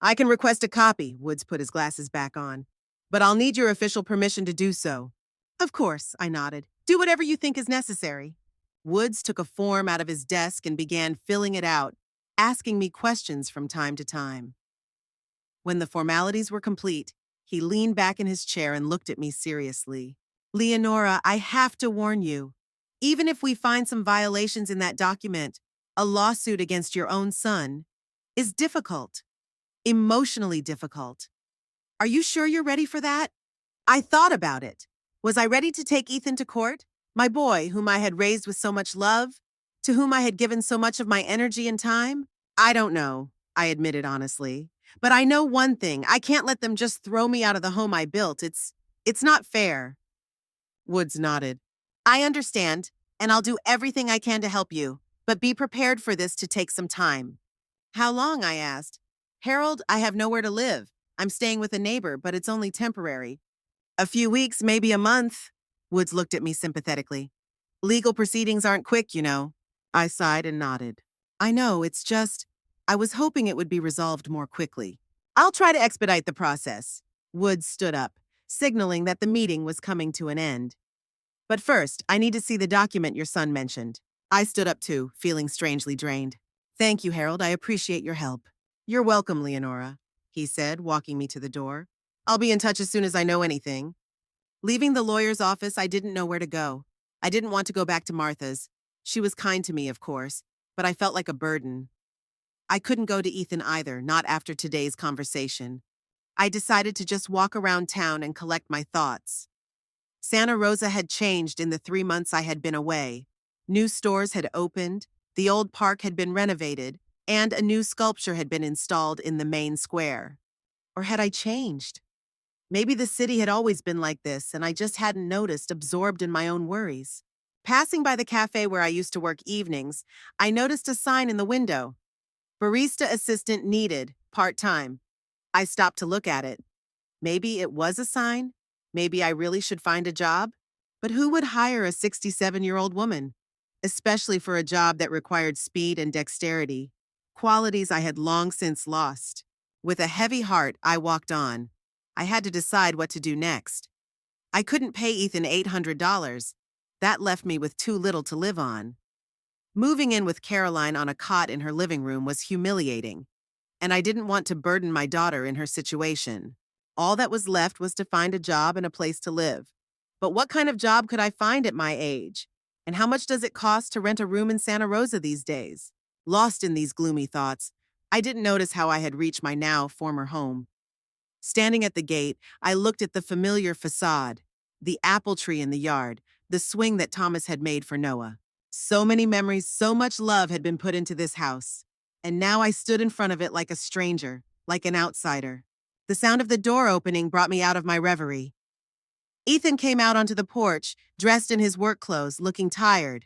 A: I can request a copy, Woods put his glasses back on. But I'll need your official permission to do so. Of course, I nodded. Do whatever you think is necessary. Woods took a form out of his desk and began filling it out, asking me questions from time to time. When the formalities were complete, he leaned back in his chair and looked at me seriously. Leonora, I have to warn you. Even if we find some violations in that document, a lawsuit against your own son is difficult. Emotionally difficult. Are you sure you're ready for that? I thought about it. Was I ready to take Ethan to court? My boy, whom I had raised with so much love, to whom I had given so much of my energy and time? I don't know, I admitted honestly. But I know one thing, I can't let them just throw me out of the home I built. It's not fair. Woods nodded. I understand, and I'll do everything I can to help you, but be prepared for this to take some time. How long? I asked. Harold, I have nowhere to live. I'm staying with a neighbor, but it's only temporary. A few weeks, maybe a month. Woods looked at me sympathetically. Legal proceedings aren't quick, you know. I sighed and nodded. I know, it's just, I was hoping it would be resolved more quickly. I'll try to expedite the process. Woods stood up, signaling that the meeting was coming to an end. But first, I need to see the document your son mentioned. I stood up too, feeling strangely drained. Thank you, Harold. I appreciate your help. You're welcome, Leonora, he said, walking me to the door. I'll be in touch as soon as I know anything. Leaving the lawyer's office, I didn't know where to go. I didn't want to go back to Martha's. She was kind to me, of course, but I felt like a burden. I couldn't go to Ethan either, not after today's conversation. I decided to just walk around town and collect my thoughts. Santa Rosa had changed in the 3 months I had been away. New stores had opened, the old park had been renovated, and a new sculpture had been installed in the main square. Or had I changed? Maybe the city had always been like this, and I just hadn't noticed, absorbed in my own worries. Passing by the cafe where I used to work evenings, I noticed a sign in the window. Barista assistant needed, part-time. I stopped to look at it. Maybe it was a sign. Maybe I really should find a job. But who would hire a 67-year-old woman? Especially for a job that required speed and dexterity, qualities I had long since lost. With a heavy heart, I walked on. I had to decide what to do next. I couldn't pay Ethan $800. That left me with too little to live on. Moving in with Caroline on a cot in her living room was humiliating, and I didn't want to burden my daughter in her situation. All that was left was to find a job and a place to live. But what kind of job could I find at my age? And how much does it cost to rent a room in Santa Rosa these days? Lost in these gloomy thoughts, I didn't notice how I had reached my now former home. Standing at the gate, I looked at the familiar facade, the apple tree in the yard, the swing that Thomas had made for Noah. So many memories, so much love had been put into this house. And now I stood in front of it like a stranger, like an outsider. The sound of the door opening brought me out of my reverie. Ethan came out onto the porch, dressed in his work clothes, looking tired.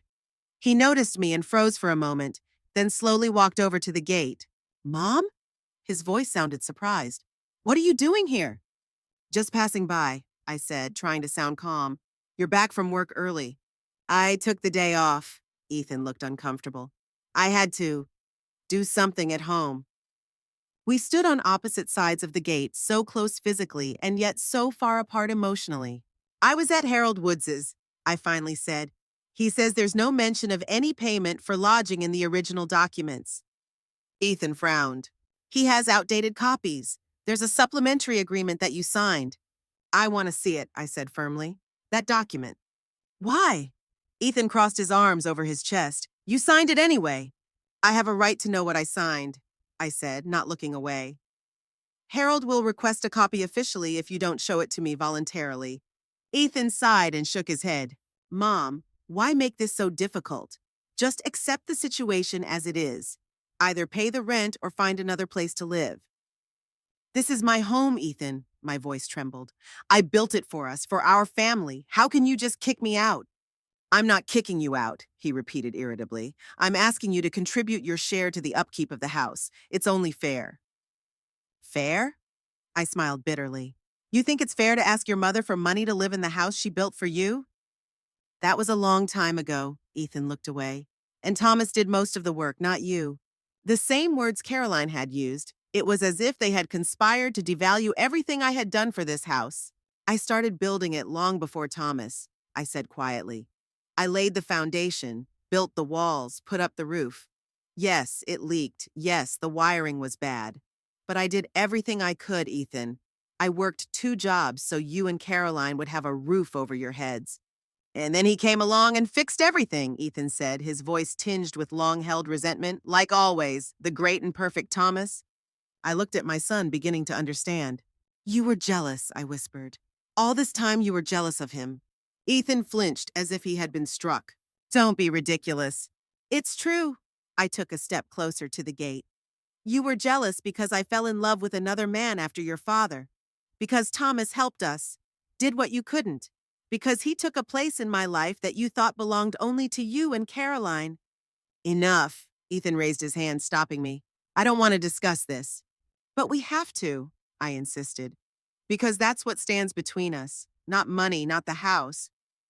A: He noticed me and froze for a moment, then slowly walked over to the gate. Mom? His voice sounded surprised. What are you doing here? Just passing by, I said, trying to sound calm. You're back from work early. I took the day off. Ethan looked uncomfortable. I had to do something at home. We stood on opposite sides of the gate, so close physically and yet so far apart emotionally. I was at Harold Woods's, I finally said. He says there's no mention of any payment for lodging in the original documents. Ethan frowned. He has outdated copies. There's a supplementary agreement that you signed. I want to see it, I said firmly. That document. Why? Ethan crossed his arms over his chest. You signed it anyway. I have a right to know what I signed, I said, not looking away. Harold will request a copy officially if you don't show it to me voluntarily. Ethan sighed and shook his head. Mom, why make this so difficult? Just accept the situation as it is. Either pay the rent or find another place to live. This is my home, Ethan, my voice trembled. I built it for us, for our family. How can you just kick me out? I'm not kicking you out, he repeated irritably. I'm asking you to contribute your share to the upkeep of the house. It's only fair. Fair? I smiled bitterly. You think it's fair to ask your mother for money to live in the house she built for you? That was a long time ago, Ethan looked away. And Thomas did most of the work, not you. The same words Caroline had used. It was as if they had conspired to devalue everything I had done for this house. I started building it long before Thomas, I said quietly. I laid the foundation, built the walls, put up the roof. Yes, it leaked. Yes, the wiring was bad. But I did everything I could, Ethan. I worked 2 jobs so you and Caroline would have a roof over your heads. And then he came along and fixed everything, Ethan said, his voice tinged with long-held resentment. Like always, the great and perfect Thomas. I looked at my son, beginning to understand. You were jealous, I whispered. All this time you were jealous of him. Ethan flinched as if he had been struck. Don't be ridiculous. It's true. I took a step closer to the gate. You were jealous because I fell in love with another man after your father. Because Thomas helped us. Did what you couldn't. Because he took a place in my life that you thought belonged only to you and Caroline. Enough. Ethan raised his hand, stopping me. I don't want to discuss this. But we have to, I insisted. Because that's what stands between us. Not money, not the house.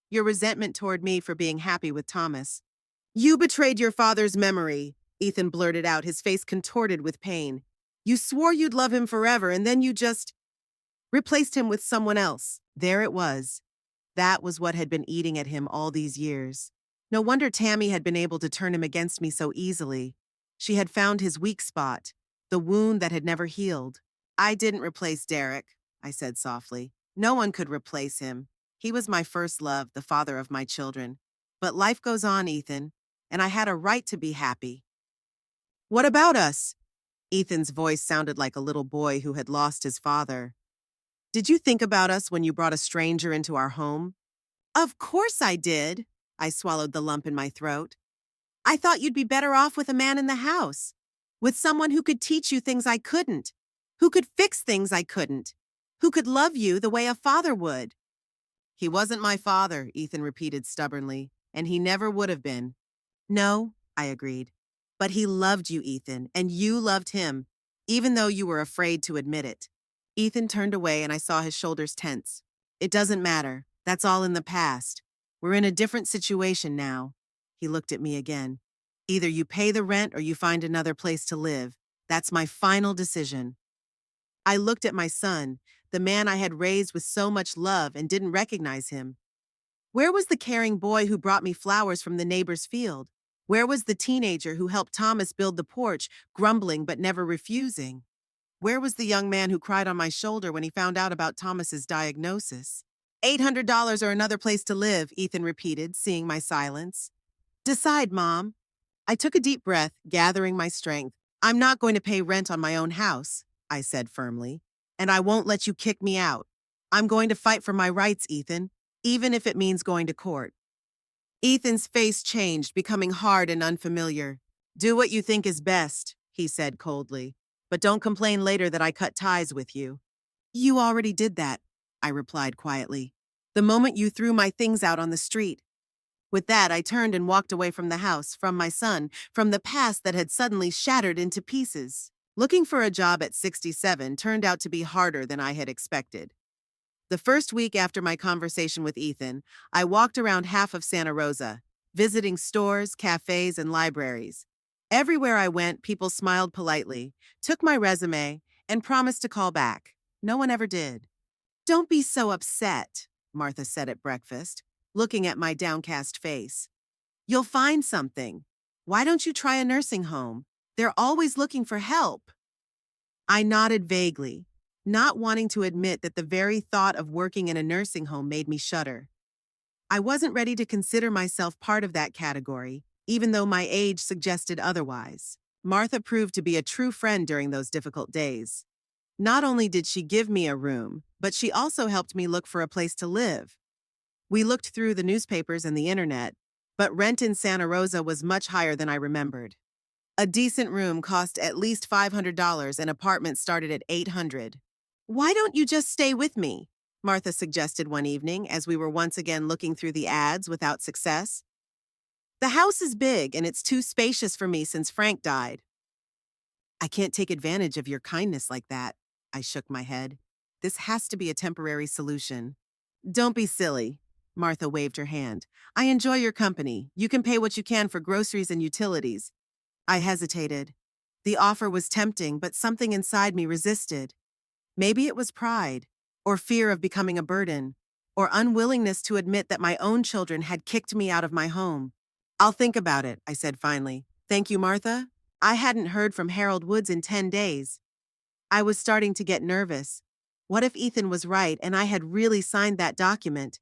A: Your resentment toward me for being happy with Thomas. You betrayed your father's memory, Ethan blurted out, his face contorted with pain. You swore you'd love him forever, and then you just replaced him with someone else. There it was. That was what had been eating at him all these years. No wonder Tammy had been able to turn him against me so easily. She had found his weak spot, the wound that had never healed. I didn't replace Derek, I said softly. No one could replace him. He was my first love, the father of my children. But life goes on, Ethan, and I had a right to be happy. What about us? Ethan's voice sounded like a little boy who had lost his father. Did you think about us when you brought a stranger into our home? Of course I did. I swallowed the lump in my throat. I thought you'd be better off with a man in the house, with someone who could teach you things I couldn't, who could fix things I couldn't, who could love you the way a father would. He wasn't my father, Ethan repeated stubbornly, and he never would have been. No, I agreed. But he loved you, Ethan, and you loved him, even though you were afraid to admit it. Ethan turned away and I saw his shoulders tense. It doesn't matter. That's all in the past. We're in a different situation now. He looked at me again. Either you pay the rent or you find another place to live. That's my final decision. I looked at my son, the man I had raised with so much love, and didn't recognize him. Where was the caring boy who brought me flowers from the neighbor's field? Where was the teenager who helped Thomas build the porch, grumbling but never refusing? Where was the young man who cried on my shoulder when he found out about Thomas's diagnosis? $800 or another place to live, Ethan repeated, seeing my silence. Decide, Mom. I took a deep breath, gathering my strength. I'm not going to pay rent on my own house, I said firmly, and I won't let you kick me out. I'm going to fight for my rights, Ethan, even if it means going to court. Ethan's face changed, becoming hard and unfamiliar. Do what you think is best, he said coldly, but don't complain later that I cut ties with you. You already did that, I replied quietly, the moment you threw my things out on the street. With that, I turned and walked away from the house, from my son, from the past that had suddenly shattered into pieces. Looking for a job at 67 turned out to be harder than I had expected. The first week after my conversation with Ethan, I walked around half of Santa Rosa, visiting stores, cafes, and libraries. Everywhere I went, people smiled politely, took my resume, and promised to call back. No one ever did. Don't be so upset, Martha said at breakfast, looking at my downcast face. You'll find something. Why don't you try a nursing home? They're always looking for help. I nodded vaguely, not wanting to admit that the very thought of working in a nursing home made me shudder. I wasn't ready to consider myself part of that category, even though my age suggested otherwise. Martha proved to be a true friend during those difficult days. Not only did she give me a room, but she also helped me look for a place to live. We looked through the newspapers and the internet, but rent in Santa Rosa was much higher than I remembered. A decent room cost at least $500 and apartments started at $800. Why don't you just stay with me? Martha suggested one evening as we were once again looking through the ads without success. The house is big and it's too spacious for me since Frank died. I can't take advantage of your kindness like that. I shook my head. This has to be a temporary solution. Don't be silly. Martha waved her hand. I enjoy your company. You can pay what you can for groceries and utilities. I hesitated. The offer was tempting, but something inside me resisted. Maybe it was pride, or fear of becoming a burden, or unwillingness to admit that my own children had kicked me out of my home. I'll think about it, I said finally. Thank you, Martha. I hadn't heard from Harold Woods in 10 days. I was starting to get nervous. What if Ethan was right and I had really signed that document?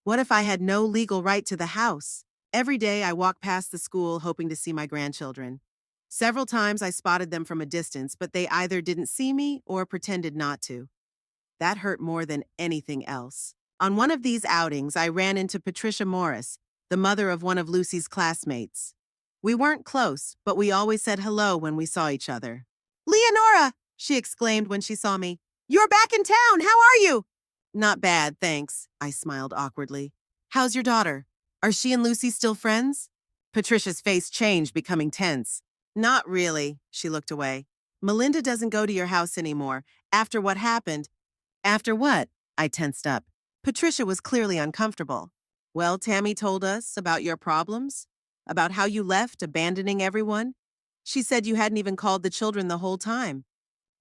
A: What if I had no legal right to the house? Every day I walked past the school hoping to see my grandchildren. Several times I spotted them from a distance, but they either didn't see me or pretended not to. That hurt more than anything else. On one of these outings, I ran into Patricia Morris, the mother of one of Lucy's classmates. We weren't close, but we always said hello when we saw each other. Leonora, she exclaimed when she saw me. You're back in town. How are you? Not bad, thanks, I smiled awkwardly. How's your daughter? Are she and Lucy still friends? Patricia's face changed, becoming tense. Not really, she looked away. Melinda doesn't go to your house anymore. After what happened. After what? I tensed up. Patricia was clearly uncomfortable. Well, Tammy told us about your problems, about how you left, abandoning everyone. She said you hadn't even called the children the whole time.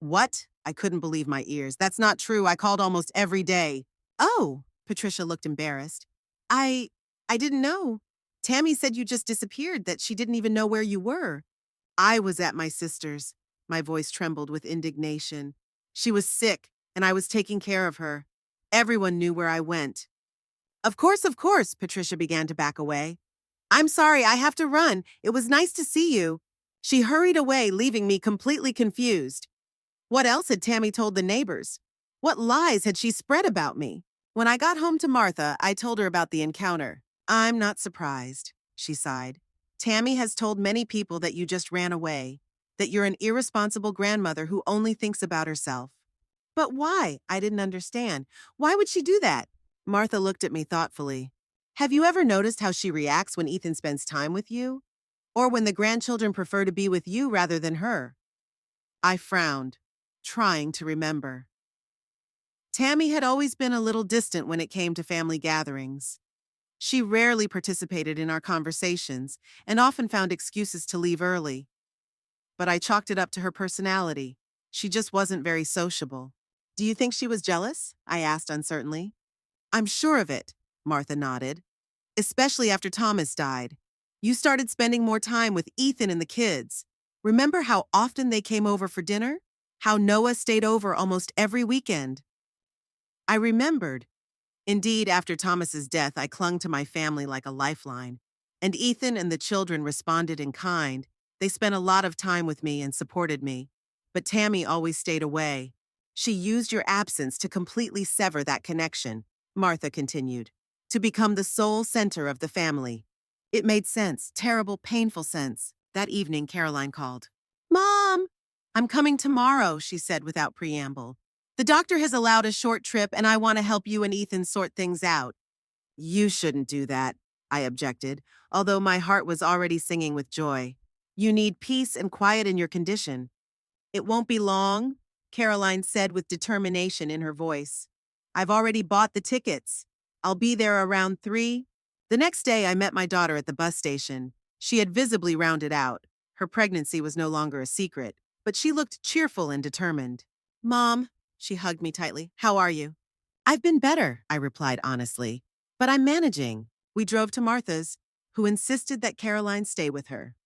A: What? I couldn't believe my ears. That's not true. I called almost every day. Oh, Patricia looked embarrassed. I didn't know. Tammy said you just disappeared, that she didn't even know where you were. I was at my sister's. My voice trembled with indignation. She was sick, and I was taking care of her. Everyone knew where I went. Of course, Patricia began to back away. I'm sorry, I have to run. It was nice to see you. She hurried away, leaving me completely confused. What else had Tammy told the neighbors? What lies had she spread about me? When I got home to Martha, I told her about the encounter. I'm not surprised, she sighed. Tammy has told many people that you just ran away, that you're an irresponsible grandmother who only thinks about herself. But why? I didn't understand. Why would she do that? Martha looked at me thoughtfully. Have you ever noticed how she reacts when Ethan spends time with you? Or when the grandchildren prefer to be with you rather than her? I frowned, trying to remember. Tammy had always been a little distant when it came to family gatherings. She rarely participated in our conversations and often found excuses to leave early. But I chalked it up to her personality. She just wasn't very sociable. Do you think she was jealous? I asked uncertainly. I'm sure of it, Martha nodded. Especially after Thomas died. You started spending more time with Ethan and the kids. Remember how often they came over for dinner? How Noah stayed over almost every weekend? I remembered. Indeed, after Thomas's death, I clung to my family like a lifeline. And Ethan and the children responded in kind. They spent a lot of time with me and supported me. But Tammy always stayed away. She used your absence to completely sever that connection, Martha continued, to become the sole center of the family. It made sense, terrible, painful sense. That evening, Caroline called. Mom! I'm coming tomorrow, she said without preamble. The doctor has allowed a short trip and I want to help you and Ethan sort things out. You shouldn't do that, I objected, although my heart was already singing with joy. You need peace and quiet in your condition. It won't be long, Caroline said with determination in her voice. I've already bought the tickets. I'll be there around 3. The next day, I met my daughter at the bus station. She had visibly rounded out. Her pregnancy was no longer a secret, but she looked cheerful and determined. Mom, she hugged me tightly. How are you? I've been better, I replied honestly, but I'm managing. We drove to Martha's, who insisted that Caroline stay with her.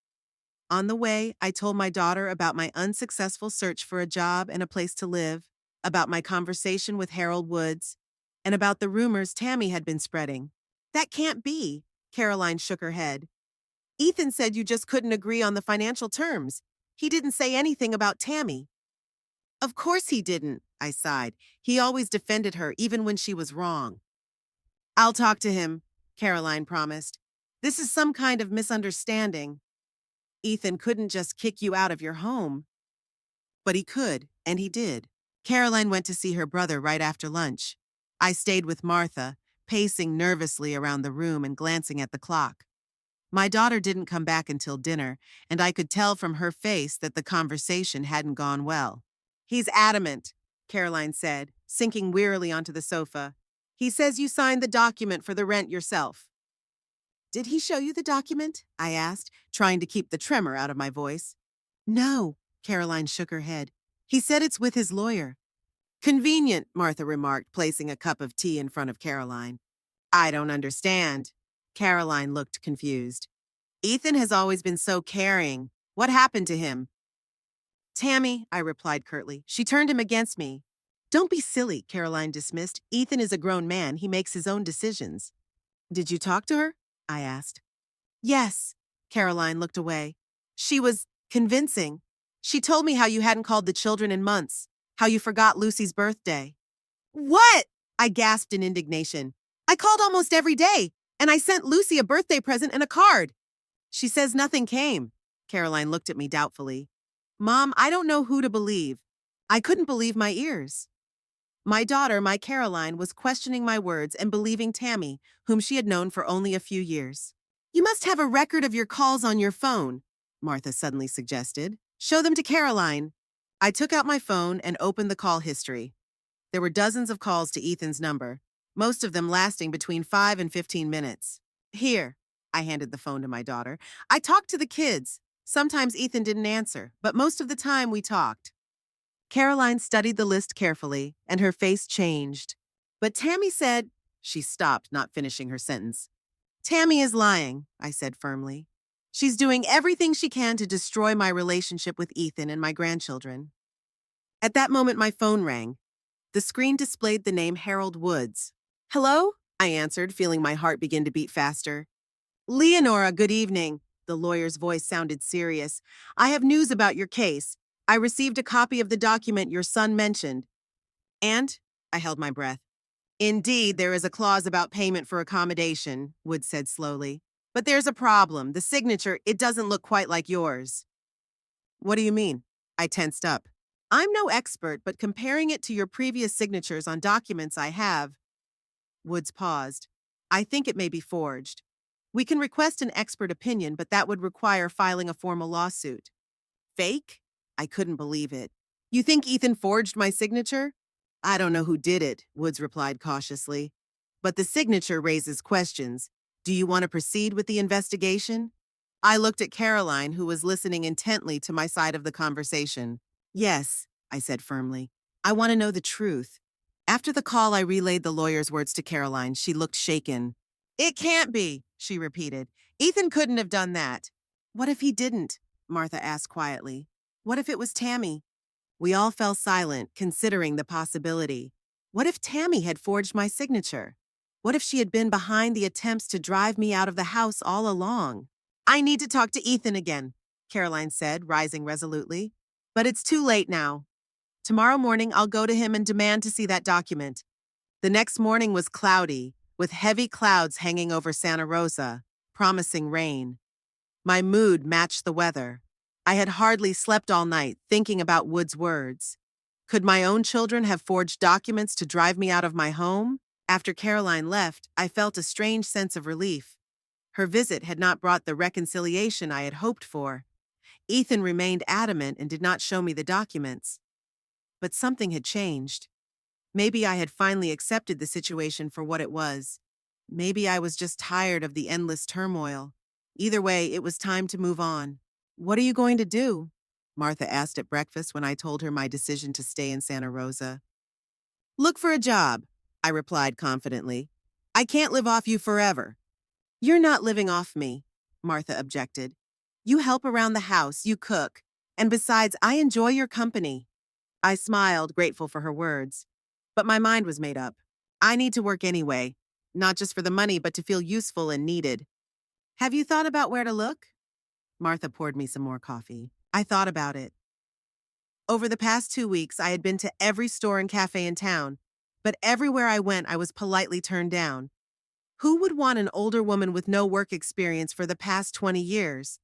A: On the way, I told my daughter about my unsuccessful search for a job and a place to live, about my conversation with Harold Woods, and about the rumors Tammy had been spreading. That can't be, Caroline shook her head. Ethan said you just couldn't agree on the financial terms. He didn't say anything about Tammy. Of course he didn't, I sighed. He always defended her, even when she was wrong. I'll talk to him, Caroline promised. This is some kind of misunderstanding. Ethan couldn't just kick you out of your home. But he could, and he did. Caroline went to see her brother right after lunch. I stayed with Martha, pacing nervously around the room and glancing at the clock. My daughter didn't come back until dinner, and I could tell from her face that the conversation hadn't gone well. He's adamant, Caroline said, sinking wearily onto the sofa. He says you signed the document for the rent yourself. Did he show you the document? I asked, trying to keep the tremor out of my voice. No, Caroline shook her head. He said it's with his lawyer. Convenient, Martha remarked, placing a cup of tea in front of Caroline. I don't understand. Caroline looked confused. Ethan has always been so caring. What happened to him? Tammy, I replied curtly. She turned him against me. Don't be silly, Caroline dismissed. Ethan is a grown man. He makes his own decisions. Did you talk to her? I asked. Yes. Caroline looked away. She was convincing. She told me how you hadn't called the children in months, how you forgot Lucy's birthday. What? I gasped in indignation. I called almost every day, and I sent Lucy a birthday present and a card. She says nothing came. Caroline looked at me doubtfully. Mom, I don't know who to believe. I couldn't believe my ears. My daughter, my Caroline, was questioning my words and believing Tammy, whom she had known for only a few years. You must have a record of your calls on your phone, Martha suddenly suggested. Show them to Caroline. I took out my phone and opened the call history. There were dozens of calls to Ethan's number, most of them lasting between 5 and 15 minutes. Here, I handed the phone to my daughter. I talked to the kids. Sometimes Ethan didn't answer, but most of the time we talked. Caroline studied the list carefully, and her face changed. But Tammy said, she stopped, not finishing her sentence. Tammy is lying, I said firmly. She's doing everything she can to destroy my relationship with Ethan and my grandchildren. At that moment, my phone rang. The screen displayed the name Harold Woods. Hello? I answered, feeling my heart begin to beat faster. Leonora, good evening. The lawyer's voice sounded serious. I have news about your case. I received a copy of the document your son mentioned. And? I held my breath. Indeed, there is a clause about payment for accommodation, Woods said slowly. But there's a problem. The signature, it doesn't look quite like yours. What do you mean? I tensed up. I'm no expert, but comparing it to your previous signatures on documents I have. Woods paused. I think it may be forged. We can request an expert opinion, but that would require filing a formal lawsuit. Fake? I couldn't believe it. You think Ethan forged my signature? I don't know who did it, Woods replied cautiously. But the signature raises questions. Do you want to proceed with the investigation? I looked at Caroline, who was listening intently to my side of the conversation. Yes, I said firmly. I want to know the truth. After the call, I relayed the lawyer's words to Caroline. She looked shaken. It can't be, she repeated. Ethan couldn't have done that. What if he didn't? Martha asked quietly. What if it was Tammy? We all fell silent, considering the possibility. What if Tammy had forged my signature? What if she had been behind the attempts to drive me out of the house all along? I need to talk to Ethan again, Caroline said, rising resolutely. But it's too late now. Tomorrow morning, I'll go to him and demand to see that document. The next morning was cloudy, with heavy clouds hanging over Santa Rosa, promising rain. My mood matched the weather. I had hardly slept all night, thinking about Wood's words. Could my own children have forged documents to drive me out of my home? After Caroline left, I felt a strange sense of relief. Her visit had not brought the reconciliation I had hoped for. Ethan remained adamant and did not show me the documents. But something had changed. Maybe I had finally accepted the situation for what it was. Maybe I was just tired of the endless turmoil. Either way, it was time to move on. What are you going to do? Martha asked at breakfast when I told her my decision to stay in Santa Rosa. Look for a job, I replied confidently. I can't live off you forever. You're not living off me, Martha objected. You help around the house, you cook, and besides, I enjoy your company. I smiled, grateful for her words. But my mind was made up. I need to work anyway, not just for the money, but to feel useful and needed. Have you thought about where to look? Martha poured me some more coffee. I thought about it. Over the past 2 weeks, I had been to every store and cafe in town, but everywhere I went, I was politely turned down. Who would want an older woman with no work experience for the past 20 years?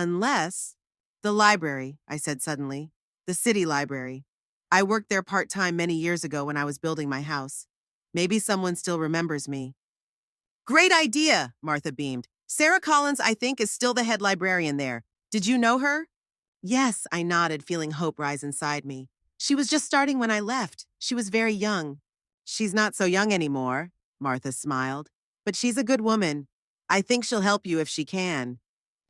A: Unless… The library, I said suddenly. The city library. I worked there part-time many years ago when I was building my house. Maybe someone still remembers me. Great idea, Martha beamed. Sarah Collins, I think, is still the head librarian there. Did you know her? Yes, I nodded, feeling hope rise inside me. She was just starting when I left. She was very young. She's not so young anymore, Martha smiled. But she's a good woman. I think she'll help you if she can.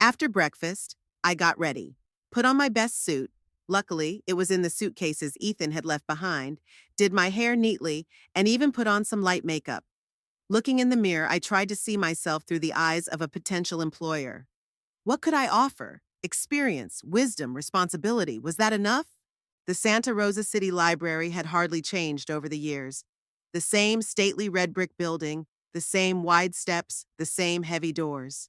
A: After breakfast, I got ready, put on my best suit. Luckily, it was in the suitcases Ethan had left behind, did my hair neatly, and even put on some light makeup. Looking in the mirror, I tried to see myself through the eyes of a potential employer. What could I offer? Experience, wisdom, responsibility. Was that enough? The Santa Rosa City Library had hardly changed over the years. The same stately red brick building, the same wide steps, the same heavy doors.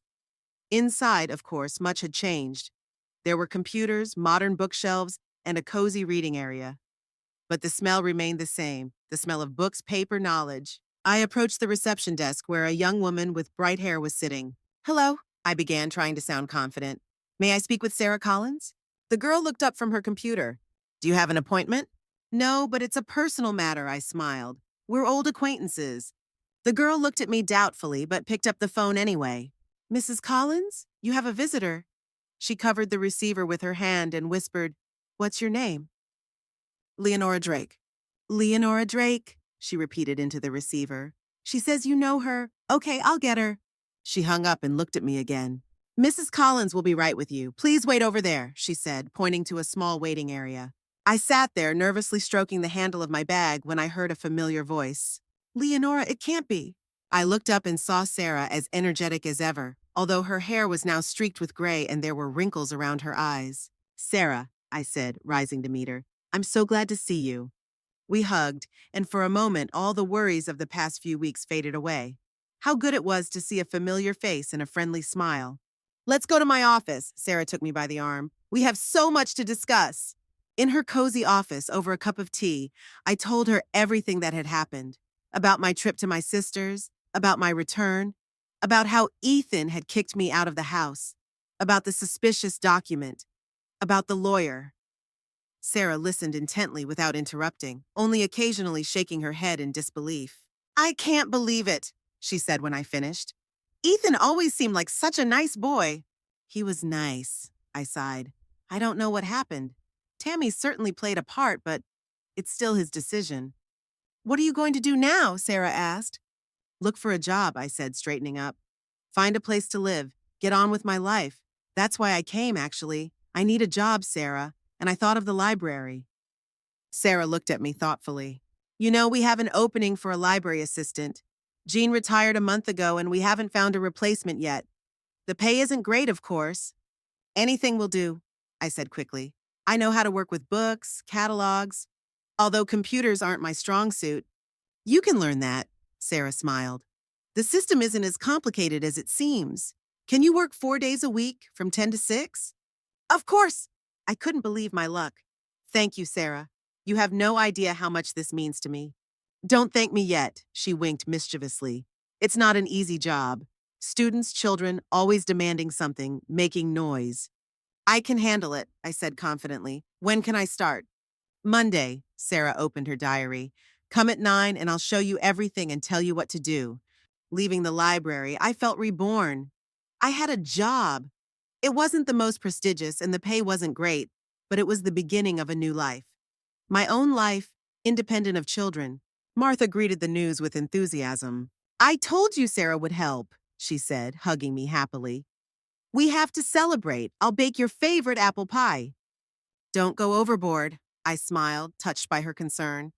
A: Inside, of course, much had changed. There were computers, modern bookshelves, and a cozy reading area. But the smell remained the same, the smell of books, paper, knowledge. I approached the reception desk where a young woman with bright hair was sitting. Hello, I began, trying to sound confident. May I speak with Sarah Collins? The girl looked up from her computer. Do you have an appointment? No, but it's a personal matter, I smiled. We're old acquaintances. The girl looked at me doubtfully, but picked up the phone anyway. Mrs. Collins, you have a visitor. She covered the receiver with her hand and whispered, What's your name? Leonora Drake. Leonora Drake, she repeated into the receiver. She says you know her. Okay, I'll get her. She hung up and looked at me again. Mrs. Collins will be right with you. Please wait over there, she said, pointing to a small waiting area. I sat there, nervously stroking the handle of my bag when I heard a familiar voice. Leonora, it can't be. I looked up and saw Sarah as energetic as ever, although her hair was now streaked with gray and there were wrinkles around her eyes. Sarah, I said, rising to meet her, I'm so glad to see you. We hugged, and for a moment all the worries of the past few weeks faded away. How good it was to see a familiar face and a friendly smile. Let's go to my office, Sarah took me by the arm. We have so much to discuss. In her cozy office, over a cup of tea, I told her everything that had happened. About my trip to my sister's, about my return, about how Ethan had kicked me out of the house, about the suspicious document, about the lawyer. Sarah listened intently without interrupting, only occasionally shaking her head in disbelief. I can't believe it, she said when I finished. Ethan always seemed like such a nice boy. He was nice, I sighed. I don't know what happened. Tammy certainly played a part, but it's still his decision. What are you going to do now? Sarah asked. Look for a job, I said, straightening up. Find a place to live. Get on with my life. That's why I came, actually. I need a job, Sarah, and I thought of the library. Sarah looked at me thoughtfully. You know, we have an opening for a library assistant. Jean retired a month ago and we haven't found a replacement yet. The pay isn't great, of course. Anything will do, I said quickly. I know how to work with books, catalogs, although computers aren't my strong suit. You can learn that, Sarah smiled. The system isn't as complicated as it seems. Can you work 4 days a week from 10 to 6? Of course. I couldn't believe my luck. Thank you, Sarah. You have no idea how much this means to me. Don't thank me yet, she winked mischievously. It's not an easy job. Students, children, always demanding something, making noise. I can handle it, I said confidently. When can I start? Monday, Sarah opened her diary. Come at 9 and I'll show you everything and tell you what to do. Leaving the library, I felt reborn. I had a job. It wasn't the most prestigious and the pay wasn't great, but it was the beginning of a new life. My own life, independent of children. Martha greeted the news with enthusiasm. I told you Sarah would help, she said, hugging me happily. We have to celebrate. I'll bake your favorite apple pie. Don't go overboard, I smiled, touched by her concern.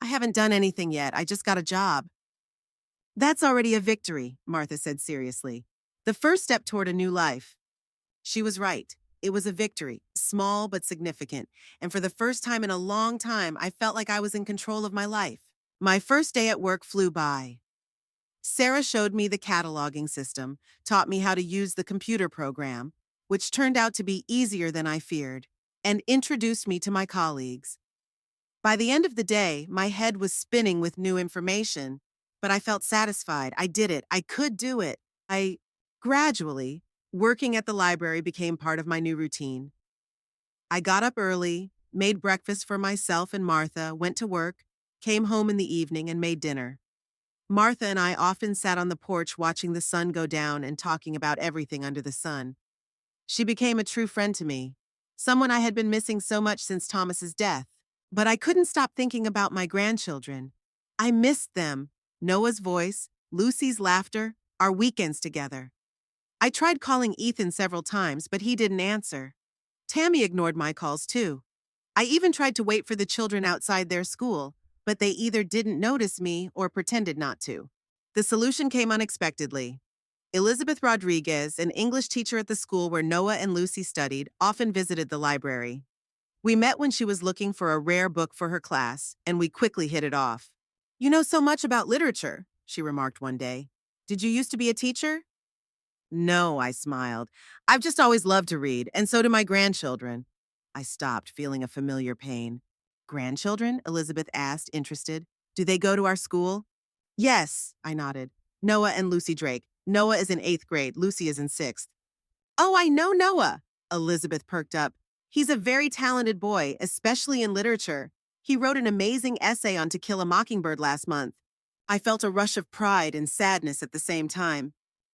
A: I haven't done anything yet. I just got a job. That's already a victory, Martha said seriously. The first step toward a new life. She was right. It was a victory, small but significant, and for the first time in a long time, I felt like I was in control of my life. My first day at work flew by. Sarah showed me the cataloging system, taught me how to use the computer program, which turned out to be easier than I feared, and introduced me to my colleagues. By the end of the day, my head was spinning with new information, but I felt satisfied. I did it. I could do it. Gradually, working at the library became part of my new routine. I got up early, made breakfast for myself and Martha, went to work, came home in the evening, and made dinner. Martha and I often sat on the porch watching the sun go down and talking about everything under the sun. She became a true friend to me, someone I had been missing so much since Thomas's death. But I couldn't stop thinking about my grandchildren. I missed them, Noah's voice, Lucy's laughter, our weekends together. I tried calling Ethan several times, but he didn't answer. Tammy ignored my calls too. I even tried to wait for the children outside their school, but they either didn't notice me or pretended not to. The solution came unexpectedly. Elizabeth Rodriguez, an English teacher at the school where Noah and Lucy studied, often visited the library. We met when she was looking for a rare book for her class, and we quickly hit it off. "You know so much about literature," she remarked one day. "Did you used to be a teacher?" "No," I smiled. "I've just always loved to read, and so do my grandchildren." I stopped, feeling a familiar pain. "Grandchildren?" Elizabeth asked, interested. "Do they go to our school?" "Yes," I nodded. "Noah and Lucy Drake. Noah is in 8th grade, Lucy is in 6th. "Oh, I know Noah." Elizabeth perked up. "He's a very talented boy, especially in literature. He wrote an amazing essay on To Kill a Mockingbird last month." I felt a rush of pride and sadness at the same time.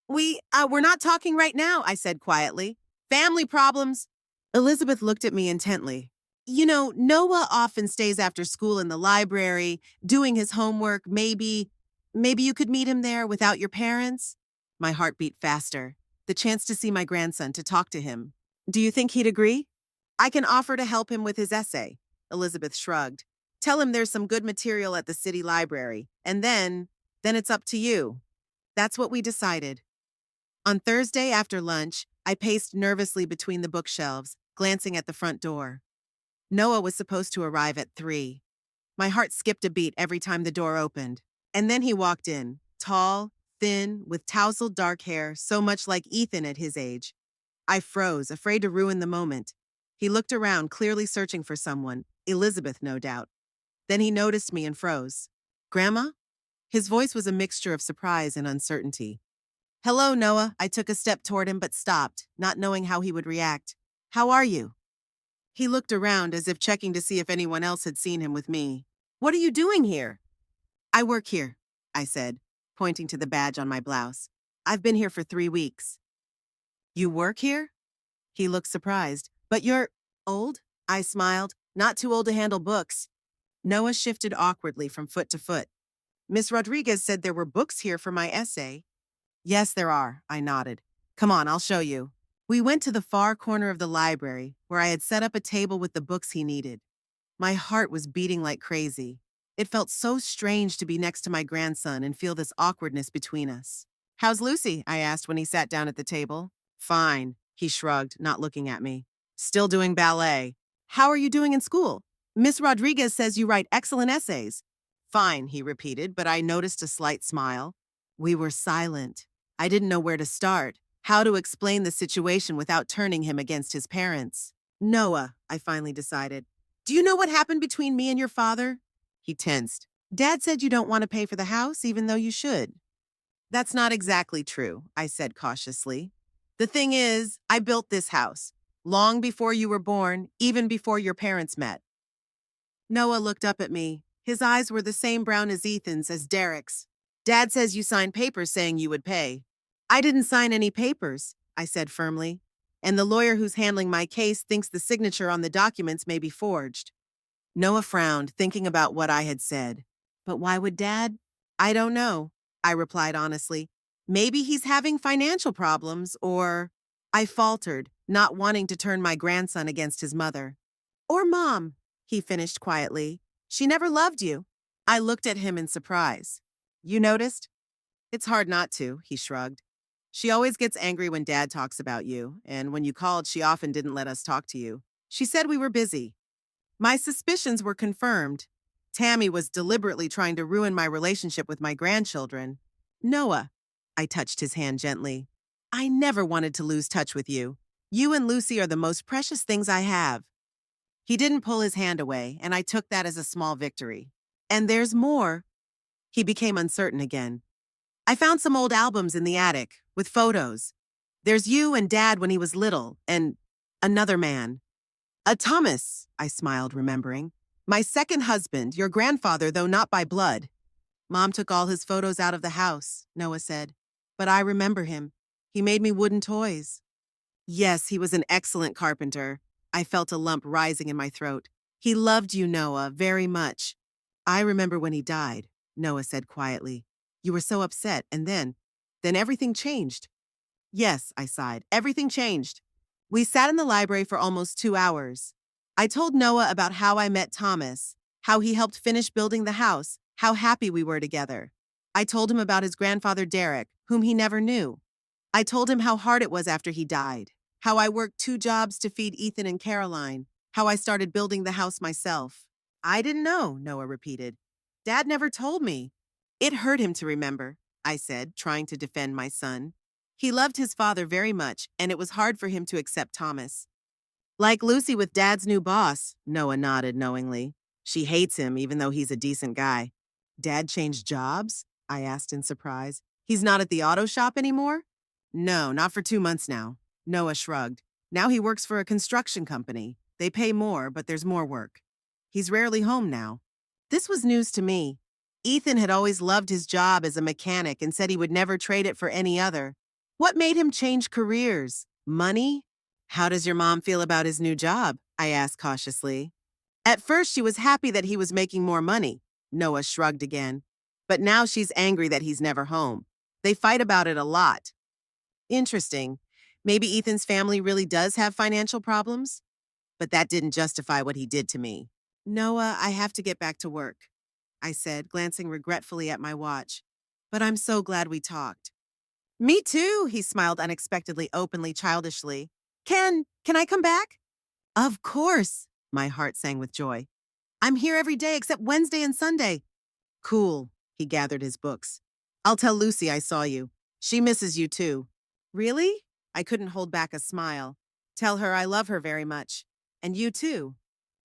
A: We're not talking right now," I said quietly. "Family problems." Elizabeth looked at me intently. "You know, Noah often stays after school in the library, doing his homework. Maybe you could meet him there without your parents?" My heart beat faster. The chance to see my grandson, to talk to him. "Do you think he'd agree?" "I can offer to help him with his essay." Elizabeth shrugged. "Tell him there's some good material at the city library, and then it's up to you." That's what we decided. On Thursday after lunch, I paced nervously between the bookshelves, glancing at the front door. Noah was supposed to arrive at 3. My heart skipped a beat every time the door opened. And then he walked in, tall, thin, with tousled dark hair, so much like Ethan at his age. I froze, afraid to ruin the moment. He looked around, clearly searching for someone, Elizabeth, no doubt. Then he noticed me and froze. "Grandma?" His voice was a mixture of surprise and uncertainty. "Hello, Noah." I took a step toward him but stopped, not knowing how he would react. "How are you?" He looked around as if checking to see if anyone else had seen him with me. "What are you doing here?" "I work here," I said, pointing to the badge on my blouse. "I've been here for 3 weeks." "You work here?" He looked surprised. "But you're old?" I smiled. "Not too old to handle books." Noah shifted awkwardly from foot to foot. "Miss Rodriguez said there were books here for my essay." "Yes, there are," I nodded. "Come on, I'll show you." We went to the far corner of the library, where I had set up a table with the books he needed. My heart was beating like crazy. It felt so strange to be next to my grandson and feel this awkwardness between us. "How's Lucy?" I asked when he sat down at the table. "Fine," he shrugged, not looking at me. "Still doing ballet." "How are you doing in school?" "Miss Rodriguez says you write excellent essays." "Fine," he repeated, but I noticed a slight smile. We were silent. I didn't know where to start, how to explain the situation without turning him against his parents. "Noah," I finally decided. "Do you know what happened between me and your father?" He tensed. "Dad said you don't want to pay for the house, even though you should." "That's not exactly true," I said cautiously. "The thing is, I built this house, long before you were born, even before your parents met." Noah looked up at me. His eyes were the same brown as Ethan's, as Derek's. "Dad says you signed papers saying you would pay." "I didn't sign any papers," I said firmly. "And the lawyer who's handling my case thinks the signature on the documents may be forged." Noah frowned, thinking about what I had said. "But why would Dad?" "I don't know," I replied honestly. "Maybe he's having financial problems, or—" I faltered, not wanting to turn my grandson against his mother. "Or Mom," he finished quietly. "She never loved you." I looked at him in surprise. "You noticed?" "It's hard not to," he shrugged. She always gets angry when Dad talks about you, and when you called, she often didn't let us talk to you. She said we were busy. My suspicions were confirmed. Tammy was deliberately trying to ruin my relationship with my grandchildren. Noah, I touched his hand gently. I never wanted to lose touch with you. You and Lucy are the most precious things I have. He didn't pull his hand away, and I took that as a small victory. And there's more. He became uncertain again. I found some old albums in the attic with photos. There's you and Dad when he was little, and another man. A Thomas, I smiled, remembering. My second husband, your grandfather, though not by blood. Mom took all his photos out of the house, Noah said. But I remember him. He made me wooden toys. Yes, he was an excellent carpenter. I felt a lump rising in my throat. He loved you, Noah, very much. I remember when he died, Noah said quietly. You were so upset, and then everything changed. Yes, I sighed. Everything changed. We sat in the library for almost 2 hours. I told Noah about how I met Thomas, how he helped finish building the house, how happy we were together. I told him about his grandfather Derek, whom he never knew. I told him how hard it was after he died, how I worked 2 jobs to feed Ethan and Caroline, how I started building the house myself. I didn't know, Noah repeated. Dad never told me. It hurt him to remember, I said, trying to defend my son. He loved his father very much, and it was hard for him to accept Thomas. Like Lucy with Dad's new boss, Noah nodded knowingly. She hates him, even though he's a decent guy. Dad changed jobs? I asked in surprise. He's not at the auto shop anymore? No, not for 2 months now. Noah shrugged. Now he works for a construction company. They pay more, but there's more work. He's rarely home now. This was news to me. Ethan had always loved his job as a mechanic and said he would never trade it for any other. What made him change careers? Money? How does your mom feel about his new job? I asked cautiously. At first, she was happy that he was making more money. Noah shrugged again. But now she's angry that he's never home. They fight about it a lot. Interesting. Maybe Ethan's family really does have financial problems? But that didn't justify what he did to me. Noah, I have to get back to work, I said, glancing regretfully at my watch. But I'm so glad we talked. Me too, he smiled unexpectedly, openly, childishly. Can I come back? Of course, my heart sang with joy. I'm here every day except Wednesday and Sunday. Cool, he gathered his books. I'll tell Lucy I saw you. She misses you too. Really? I couldn't hold back a smile. Tell her I love her very much. And you too.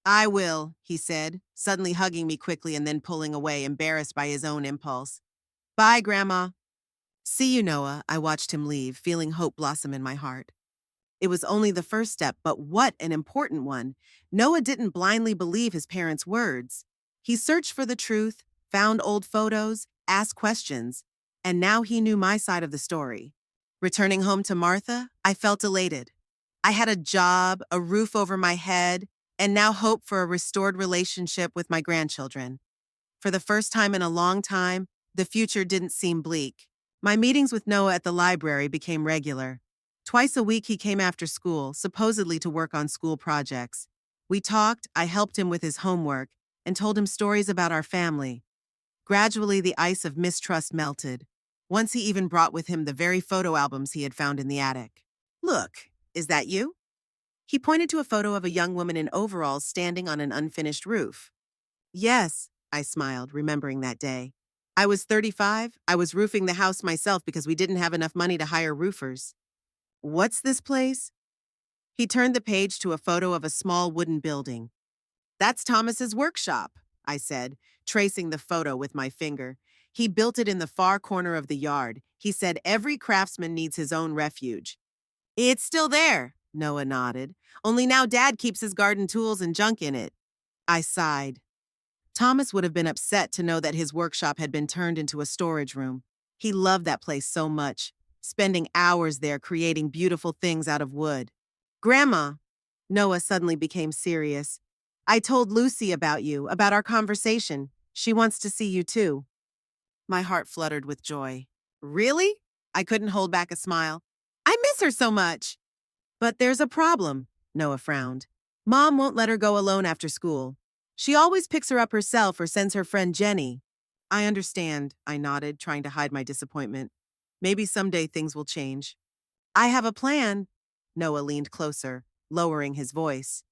A: I will, he said, suddenly hugging me quickly and then pulling away, embarrassed by his own impulse. Bye, Grandma. See you, Noah. I watched him leave, feeling hope blossom in my heart. It was only the first step, but what an important one. Noah didn't blindly believe his parents' words. He searched for the truth, found old photos, asked questions, and now he knew my side of the story. Returning home to Martha, I felt elated. I had a job, a roof over my head, and now hope for a restored relationship with my grandchildren. For the first time in a long time, the future didn't seem bleak. My meetings with Noah at the library became regular. Twice a week he came after school, supposedly to work on school projects. We talked, I helped him with his homework, and told him stories about our family. Gradually, the ice of mistrust melted. Once he even brought with him the very photo albums he had found in the attic. Look, is that you? He pointed to a photo of a young woman in overalls standing on an unfinished roof. Yes, I smiled, remembering that day. I was 35. I was roofing the house myself because we didn't have enough money to hire roofers. What's this place? He turned the page to a photo of a small wooden building. That's Thomas's workshop, I said, tracing the photo with my finger. He built it in the far corner of the yard. He said every craftsman needs his own refuge. It's still there, Noah nodded. Only now Dad keeps his garden tools and junk in it. I sighed. Thomas would have been upset to know that his workshop had been turned into a storage room. He loved that place so much, spending hours there creating beautiful things out of wood. Grandma, Noah suddenly became serious. I told Lucy about you, about our conversation. She wants to see you too. My heart fluttered with joy. Really? I couldn't hold back a smile. I miss her so much. But there's a problem, Noah frowned. Mom won't let her go alone after school. She always picks her up herself or sends her friend Jenny. I understand, I nodded, trying to hide my disappointment. Maybe someday things will change. I have a plan. Noah leaned closer, lowering his voice.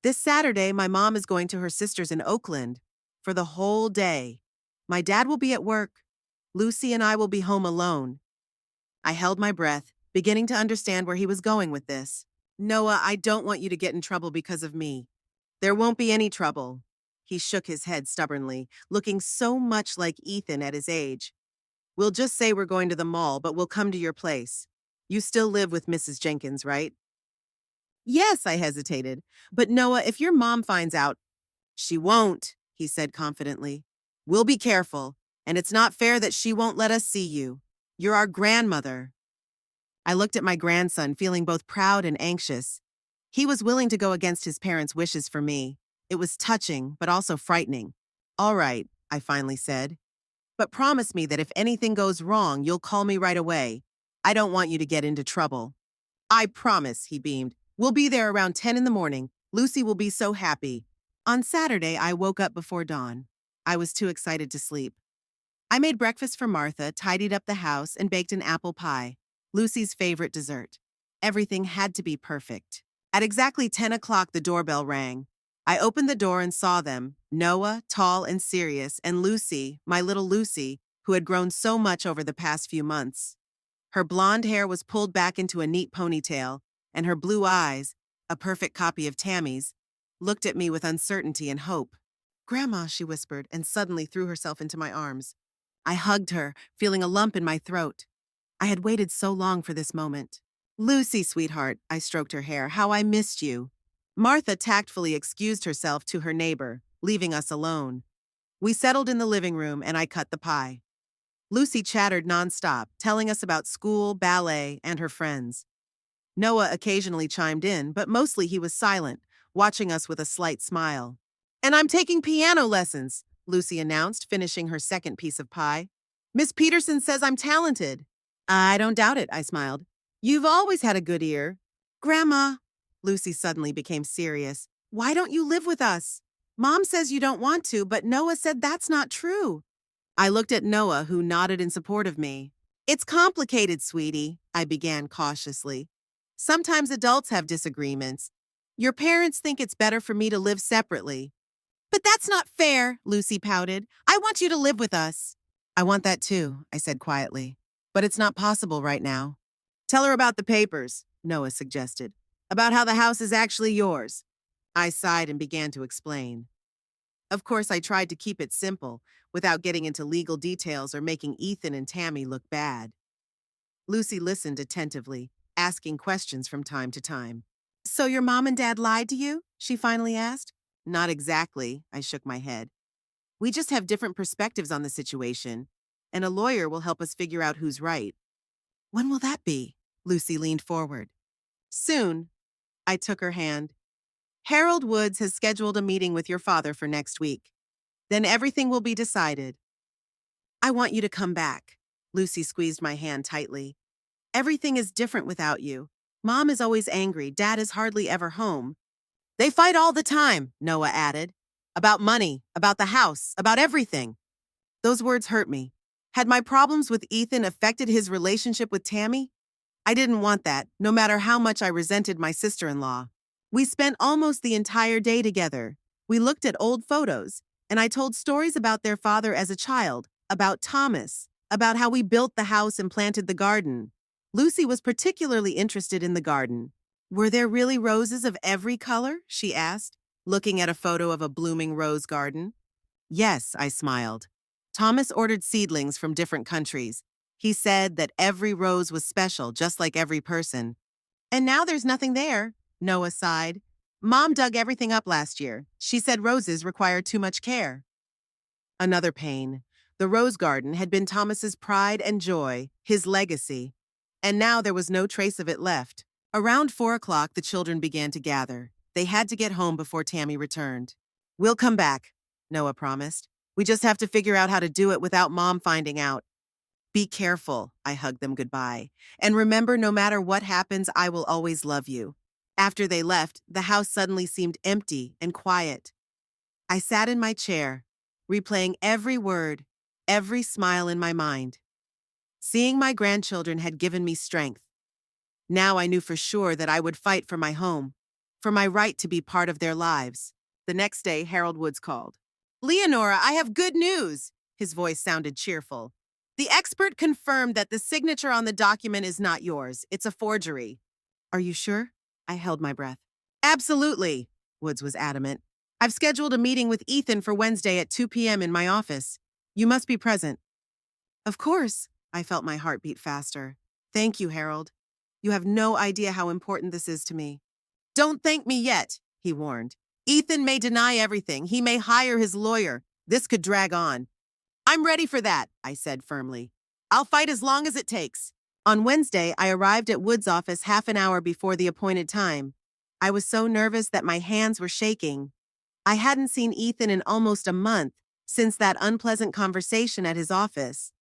A: This Saturday, my mom is going to her sister's in Oakland for the whole day. My dad will be at work. Lucy and I will be home alone. I held my breath, beginning to understand where he was going with this. Noah, I don't want you to get in trouble because of me. There won't be any trouble. He shook his head stubbornly, looking so much like Ethan at his age. We'll just say we're going to the mall, but we'll come to your place. You still live with Mrs. Jenkins, right? Yes, I hesitated. But Noah, if your mom finds out, she won't, he said confidently. We'll be careful, and it's not fair that she won't let us see you. You're our grandmother. I looked at my grandson, feeling both proud and anxious. He was willing to go against his parents' wishes for me. It was touching, but also frightening. All right, I finally said. But promise me that if anything goes wrong, you'll call me right away. I don't want you to get into trouble. I promise, he beamed. We'll be there around 10 in the morning. Lucy will be so happy. On Saturday, I woke up before dawn. I was too excited to sleep. I made breakfast for Martha, tidied up the house, and baked an apple pie, Lucy's favorite dessert. Everything had to be perfect. At exactly 10 o'clock, the doorbell rang. I opened the door and saw them, Noah, tall and serious, and Lucy, my little Lucy, who had grown so much over the past few months. Her blonde hair was pulled back into a neat ponytail, and her blue eyes, a perfect copy of Tammy's, looked at me with uncertainty and hope. Grandma, she whispered, and suddenly threw herself into my arms. I hugged her, feeling a lump in my throat. I had waited so long for this moment. Lucy, sweetheart, I stroked her hair, how I missed you. Martha tactfully excused herself to her neighbor, leaving us alone. We settled in the living room and I cut the pie. Lucy chattered nonstop, telling us about school, ballet, and her friends. Noah occasionally chimed in, but mostly he was silent, watching us with a slight smile. And I'm taking piano lessons, Lucy announced, finishing her second piece of pie. Miss Peterson says I'm talented. I don't doubt it, I smiled. You've always had a good ear. Grandma, Lucy suddenly became serious. Why don't you live with us? Mom says you don't want to, but Noah said that's not true. I looked at Noah, who nodded in support of me. It's complicated, sweetie, I began cautiously. Sometimes adults have disagreements. Your parents think it's better for me to live separately. But that's not fair, Lucy pouted. I want you to live with us. I want that too, I said quietly. But it's not possible right now. Tell her about the papers, Noah suggested. About how the house is actually yours. I sighed and began to explain. Of course, I tried to keep it simple, without getting into legal details or making Ethan and Tammy look bad. Lucy listened attentively, asking questions from time to time. So your mom and dad lied to you? She finally asked. Not exactly, I shook my head. We just have different perspectives on the situation, and a lawyer will help us figure out who's right. When will that be? Lucy leaned forward. Soon. I took her hand. Harold Woods has scheduled a meeting with your father for next week. Then everything will be decided. I want you to come back. Lucy squeezed my hand tightly. Everything is different without you. Mom is always angry. Dad is hardly ever home. They fight all the time, Noah added. About money, about the house, about everything. Those words hurt me. Had my problems with Ethan affected his relationship with Tammy? I didn't want that, no matter how much I resented my sister-in-law. We spent almost the entire day together. We looked at old photos, and I told stories about their father as a child, about Thomas, about how we built the house and planted the garden. Lucy was particularly interested in the garden. Were there really roses of every color? She asked, looking at a photo of a blooming rose garden. Yes, I smiled. Thomas ordered seedlings from different countries. He said that every rose was special, just like every person. And now there's nothing there, Noah sighed. Mom dug everything up last year. She said roses require too much care. Another pain. The rose garden had been Thomas's pride and joy, his legacy. And now there was no trace of it left. Around 4 o'clock, the children began to gather. They had to get home before Tammy returned. We'll come back, Noah promised. We just have to figure out how to do it without Mom finding out. Be careful, I hugged them goodbye. And remember, no matter what happens, I will always love you. After they left, the house suddenly seemed empty and quiet. I sat in my chair, replaying every word, every smile in my mind. Seeing my grandchildren had given me strength. Now I knew for sure that I would fight for my home, for my right to be part of their lives. The next day, Harold Woods called. Leonora, I have good news. His voice sounded cheerful. The expert confirmed that the signature on the document is not yours. It's a forgery. Are you sure? I held my breath. Absolutely, Woods was adamant. I've scheduled a meeting with Ethan for Wednesday at 2 p.m. in my office. You must be present. Of course. I felt my heart beat faster. Thank you, Harold. You have no idea how important this is to me. Don't thank me yet, he warned. Ethan may deny everything. He may hire his lawyer. This could drag on. I'm ready for that, I said firmly. I'll fight as long as it takes. On Wednesday, I arrived at Wood's office half an hour before the appointed time. I was so nervous that my hands were shaking. I hadn't seen Ethan in almost a month since that unpleasant conversation at his office.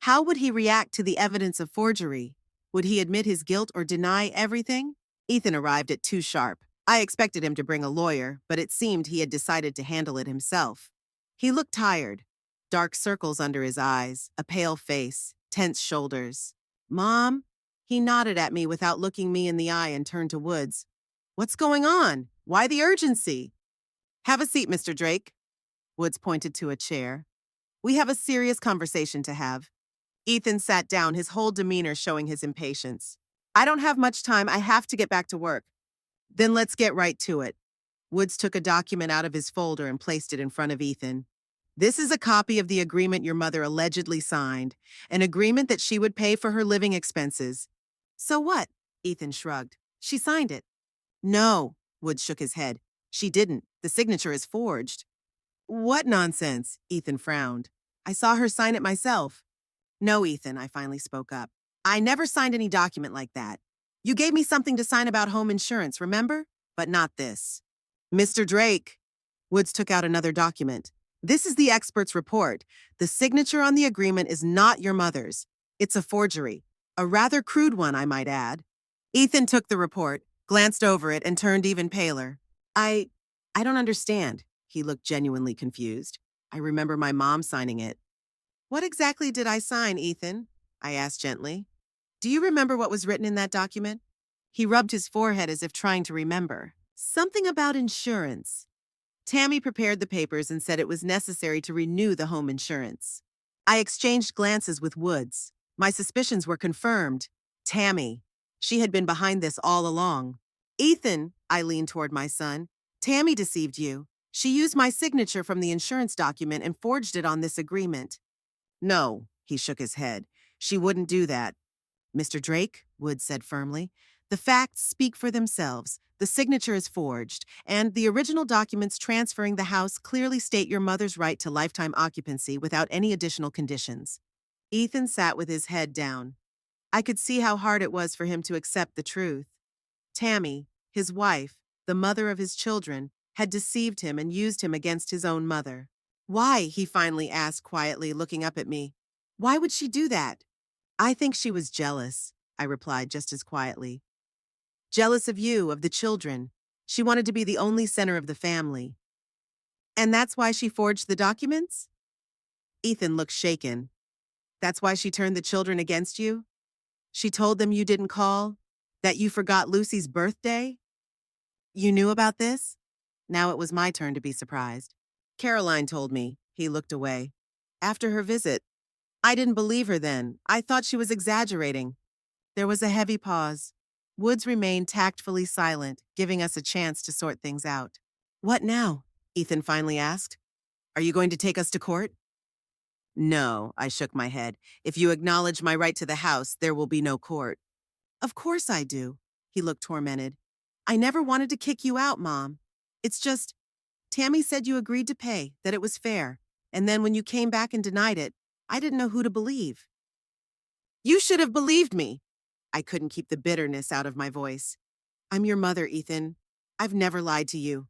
A: How would he react to the evidence of forgery? Would he admit his guilt or deny everything? Ethan arrived at 2 sharp. I expected him to bring a lawyer, but it seemed he had decided to handle it himself. He looked tired. Dark circles under his eyes, a pale face, tense shoulders. Mom? He nodded at me without looking me in the eye and turned to Woods. What's going on? Why the urgency? Have a seat, Mr. Drake. Woods pointed to a chair. We have a serious conversation to have. Ethan sat down, his whole demeanor showing his impatience. I don't have much time. I have to get back to work. Then let's get right to it. Woods took a document out of his folder and placed it in front of Ethan. This is a copy of the agreement your mother allegedly signed, an agreement that she would pay for her living expenses. So what? Ethan shrugged. She signed it. No, Woods shook his head. She didn't. The signature is forged. What nonsense? Ethan frowned. I saw her sign it myself. No, Ethan, I finally spoke up. I never signed any document like that. You gave me something to sign about home insurance, remember? But not this. Mr. Drake. Woods took out another document. This is the expert's report. The signature on the agreement is not your mother's. It's a forgery. A rather crude one, I might add. Ethan took the report, glanced over it, and turned even paler. I don't understand. He looked genuinely confused. I remember my mom signing it. What exactly did I sign, Ethan? I asked gently. Do you remember what was written in that document? He rubbed his forehead as if trying to remember. Something about insurance. Tammy prepared the papers and said it was necessary to renew the home insurance. I exchanged glances with Woods. My suspicions were confirmed. Tammy. She had been behind this all along. Ethan, I leaned toward my son. Tammy deceived you. She used my signature from the insurance document and forged it on this agreement. No, he shook his head. She wouldn't do that. Mr. Drake, Woods said firmly, the facts speak for themselves. The signature is forged, and the original documents transferring the house clearly state your mother's right to lifetime occupancy without any additional conditions. Ethan sat with his head down. I could see how hard it was for him to accept the truth. Tammy, his wife, the mother of his children, had deceived him and used him against his own mother. Why? He finally asked quietly, looking up at me. Why would she do that? I think she was jealous, I replied just as quietly. Jealous of you, of the children. She wanted to be the only center of the family. And that's why she forged the documents? Ethan looked shaken. That's why she turned the children against you? She told them you didn't call? That you forgot Lucy's birthday? You knew about this? Now it was my turn to be surprised. Caroline told me. He looked away. After her visit. I didn't believe her then. I thought she was exaggerating. There was a heavy pause. Woods remained tactfully silent, giving us a chance to sort things out. What now? Ethan finally asked. Are you going to take us to court? No, I shook my head. If you acknowledge my right to the house, there will be no court. Of course I do. He looked tormented. I never wanted to kick you out, Mom. It's just, Tammy said you agreed to pay, that it was fair. And then when you came back and denied it, I didn't know who to believe. You should have believed me. I couldn't keep the bitterness out of my voice. I'm your mother, Ethan. I've never lied to you.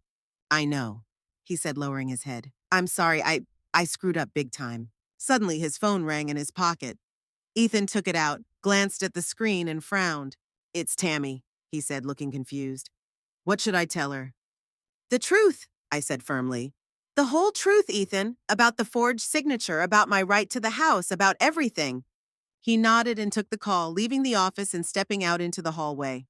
A: I know, he said, lowering his head. I'm sorry, I screwed up big time. Suddenly, his phone rang in his pocket. Ethan took it out, glanced at the screen, and frowned. It's Tammy, he said, looking confused. What should I tell her? The truth, I said firmly. The whole truth, Ethan, about the forged signature, about my right to the house, about everything. He nodded and took the call, leaving the office and stepping out into the hallway.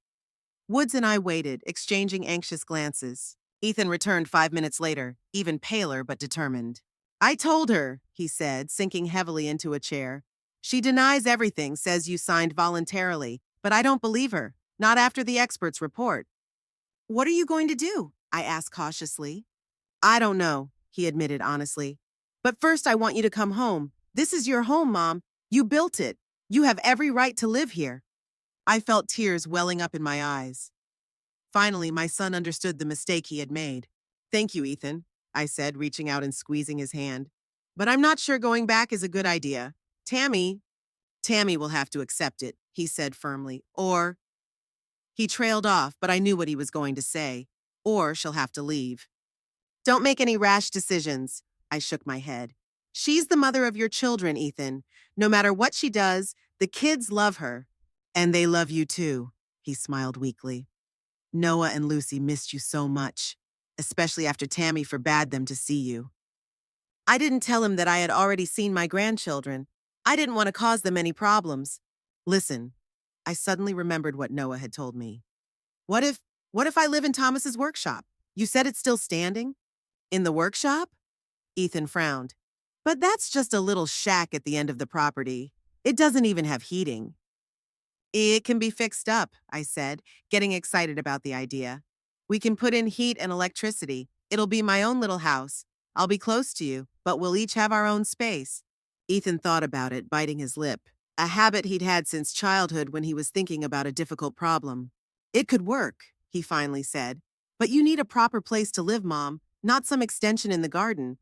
A: Woods and I waited, exchanging anxious glances. Ethan returned 5 minutes later, even paler but determined. I told her, he said, sinking heavily into a chair. She denies everything, says you signed voluntarily, but I don't believe her, not after the expert's report. What are you going to do? I asked cautiously. I don't know, he admitted honestly. But first I want you to come home. This is your home, Mom. You built it. You have every right to live here. I felt tears welling up in my eyes. Finally, my son understood the mistake he had made. Thank you, Ethan, I said, reaching out and squeezing his hand. But I'm not sure going back is a good idea. Tammy will have to accept it, he said firmly. Or, he trailed off, but I knew what he was going to say. Or she'll have to leave. Don't make any rash decisions, I shook my head. She's the mother of your children, Ethan. No matter what she does, the kids love her. And they love you too, he smiled weakly. Noah and Lucy missed you so much, especially after Tammy forbade them to see you. I didn't tell him that I had already seen my grandchildren. I didn't want to cause them any problems. Listen, I suddenly remembered what Noah had told me. What if I live in Thomas's workshop? You said it's still standing? In the workshop? Ethan frowned. But that's just a little shack at the end of the property. It doesn't even have heating. It can be fixed up, I said, getting excited about the idea. We can put in heat and electricity. It'll be my own little house. I'll be close to you, but we'll each have our own space. Ethan thought about it, biting his lip, a habit he'd had since childhood when he was thinking about a difficult problem. It could work, he finally said. But you need a proper place to live, Mom, not some extension in the garden.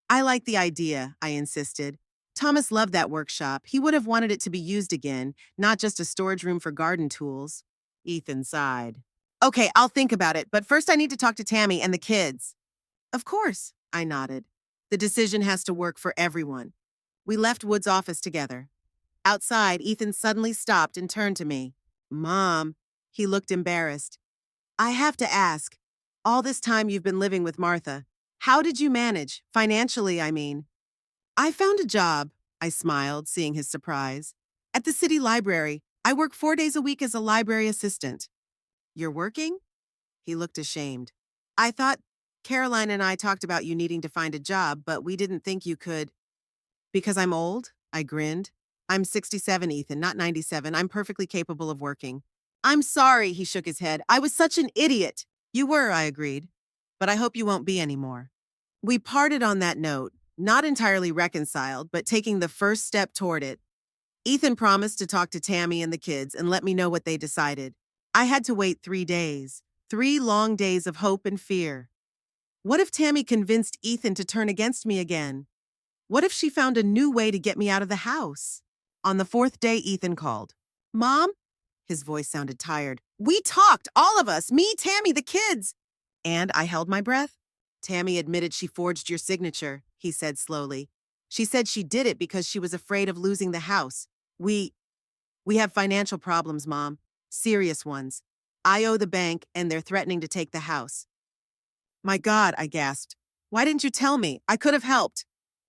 A: I like the idea, I insisted. Thomas loved that workshop. He would have wanted it to be used again, not just a storage room for garden tools. Ethan sighed. Okay, I'll think about it, but first I need to talk to Tammy and the kids. Of course, I nodded. The decision has to work for everyone. We left Wood's office together. Outside, Ethan suddenly stopped and turned to me. Mom, he looked embarrassed. I have to ask, all this time you've been living with Martha, how did you manage, financially, I mean? I found a job, I smiled, seeing his surprise. At the city library, I work 4 days a week as a library assistant. You're working? He looked ashamed. I thought Caroline and I talked about you needing to find a job, but we didn't think you could. Because I'm old? I grinned. I'm 67, Ethan, not 97. I'm perfectly capable of working. I'm sorry, he shook his head. I was such an idiot. You were, I agreed. But I hope you won't be anymore. We parted on that note, not entirely reconciled, but taking the first step toward it. Ethan promised to talk to Tammy and the kids and let me know what they decided. I had to wait 3 days, 3 long days of hope and fear. What if Tammy convinced Ethan to turn against me again? What if she found a new way to get me out of the house? On the 4th day, Ethan called. Mom? His voice sounded tired. We talked, all of us, me, Tammy, the kids. And I held my breath. Tammy admitted she forged your signature, he said slowly. She said she did it because she was afraid of losing the house. We have financial problems, Mom. Serious ones. I owe the bank and they're threatening to take the house. My God, I gasped. Why didn't you tell me? I could have helped.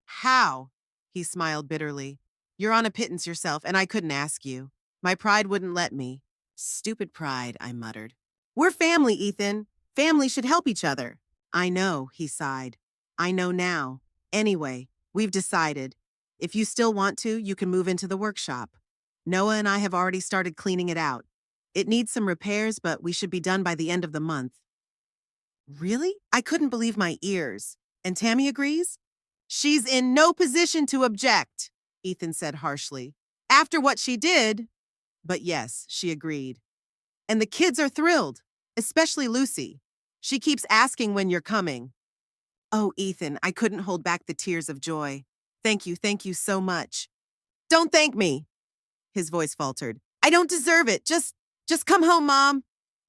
A: How? He smiled bitterly. You're on a pittance yourself and I couldn't ask you. My pride wouldn't let me. Stupid pride, I muttered. We're family, Ethan. Family should help each other. I know, he sighed. I know now. Anyway, we've decided. If you still want to, you can move into the workshop. Noah and I have already started cleaning it out. It needs some repairs, but we should be done by the end of the month. Really? I couldn't believe my ears. And Tammy agrees? She's in no position to object, Ethan said harshly. After what she did. But yes, she agreed. And the kids are thrilled, especially Lucy. She keeps asking when you're coming. Oh, Ethan, I couldn't hold back the tears of joy. Thank you so much. Don't thank me, his voice faltered. I don't deserve it. Just come home, Mom.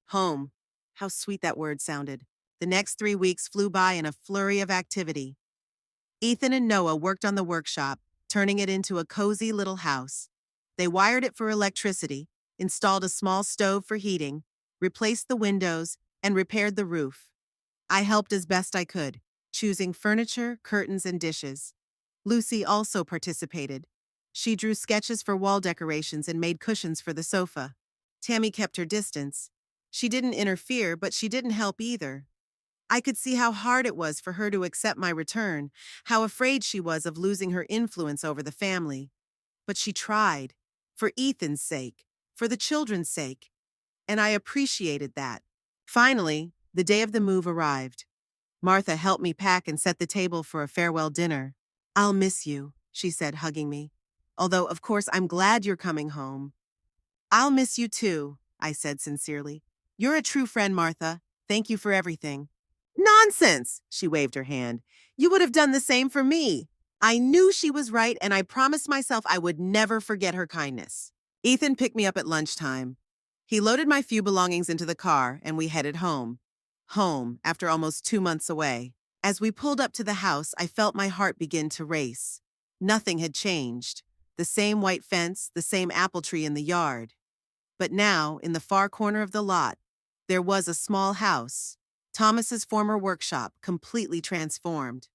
A: Home. How sweet that word sounded. The next 3 weeks flew by in a flurry of activity. Ethan and Noah worked on the workshop, turning it into a cozy little house. They wired it for electricity, installed a small stove for heating, replaced the windows, and repaired the roof. I helped as best I could, choosing furniture, curtains, and dishes. Lucy also participated. She drew sketches for wall decorations and made cushions for the sofa. Tammy kept her distance. She didn't interfere, but she didn't help either. I could see how hard it was for her to accept my return, how afraid she was of losing her influence over the family. But she tried, for Ethan's sake, for the children's sake, and I appreciated that. Finally, the day of the move arrived. Martha helped me pack and set the table for a farewell dinner. "I'll miss you," she said, hugging me. "Although, of course, I'm glad you're coming home." "I'll miss you too," I said sincerely. "You're a true friend, Martha. Thank you for everything." "Nonsense!" She waved her hand. "You would have done the same for me." I knew she was right, and I promised myself I would never forget her kindness. Ethan picked me up at lunchtime. He loaded my few belongings into the car, and we headed home. Home, after almost 2 months away. As we pulled up to the house, I felt my heart begin to race. Nothing had changed. The same white fence, the same apple tree in the yard. But now, in the far corner of the lot, there was a small house. Thomas's former workshop, completely transformed.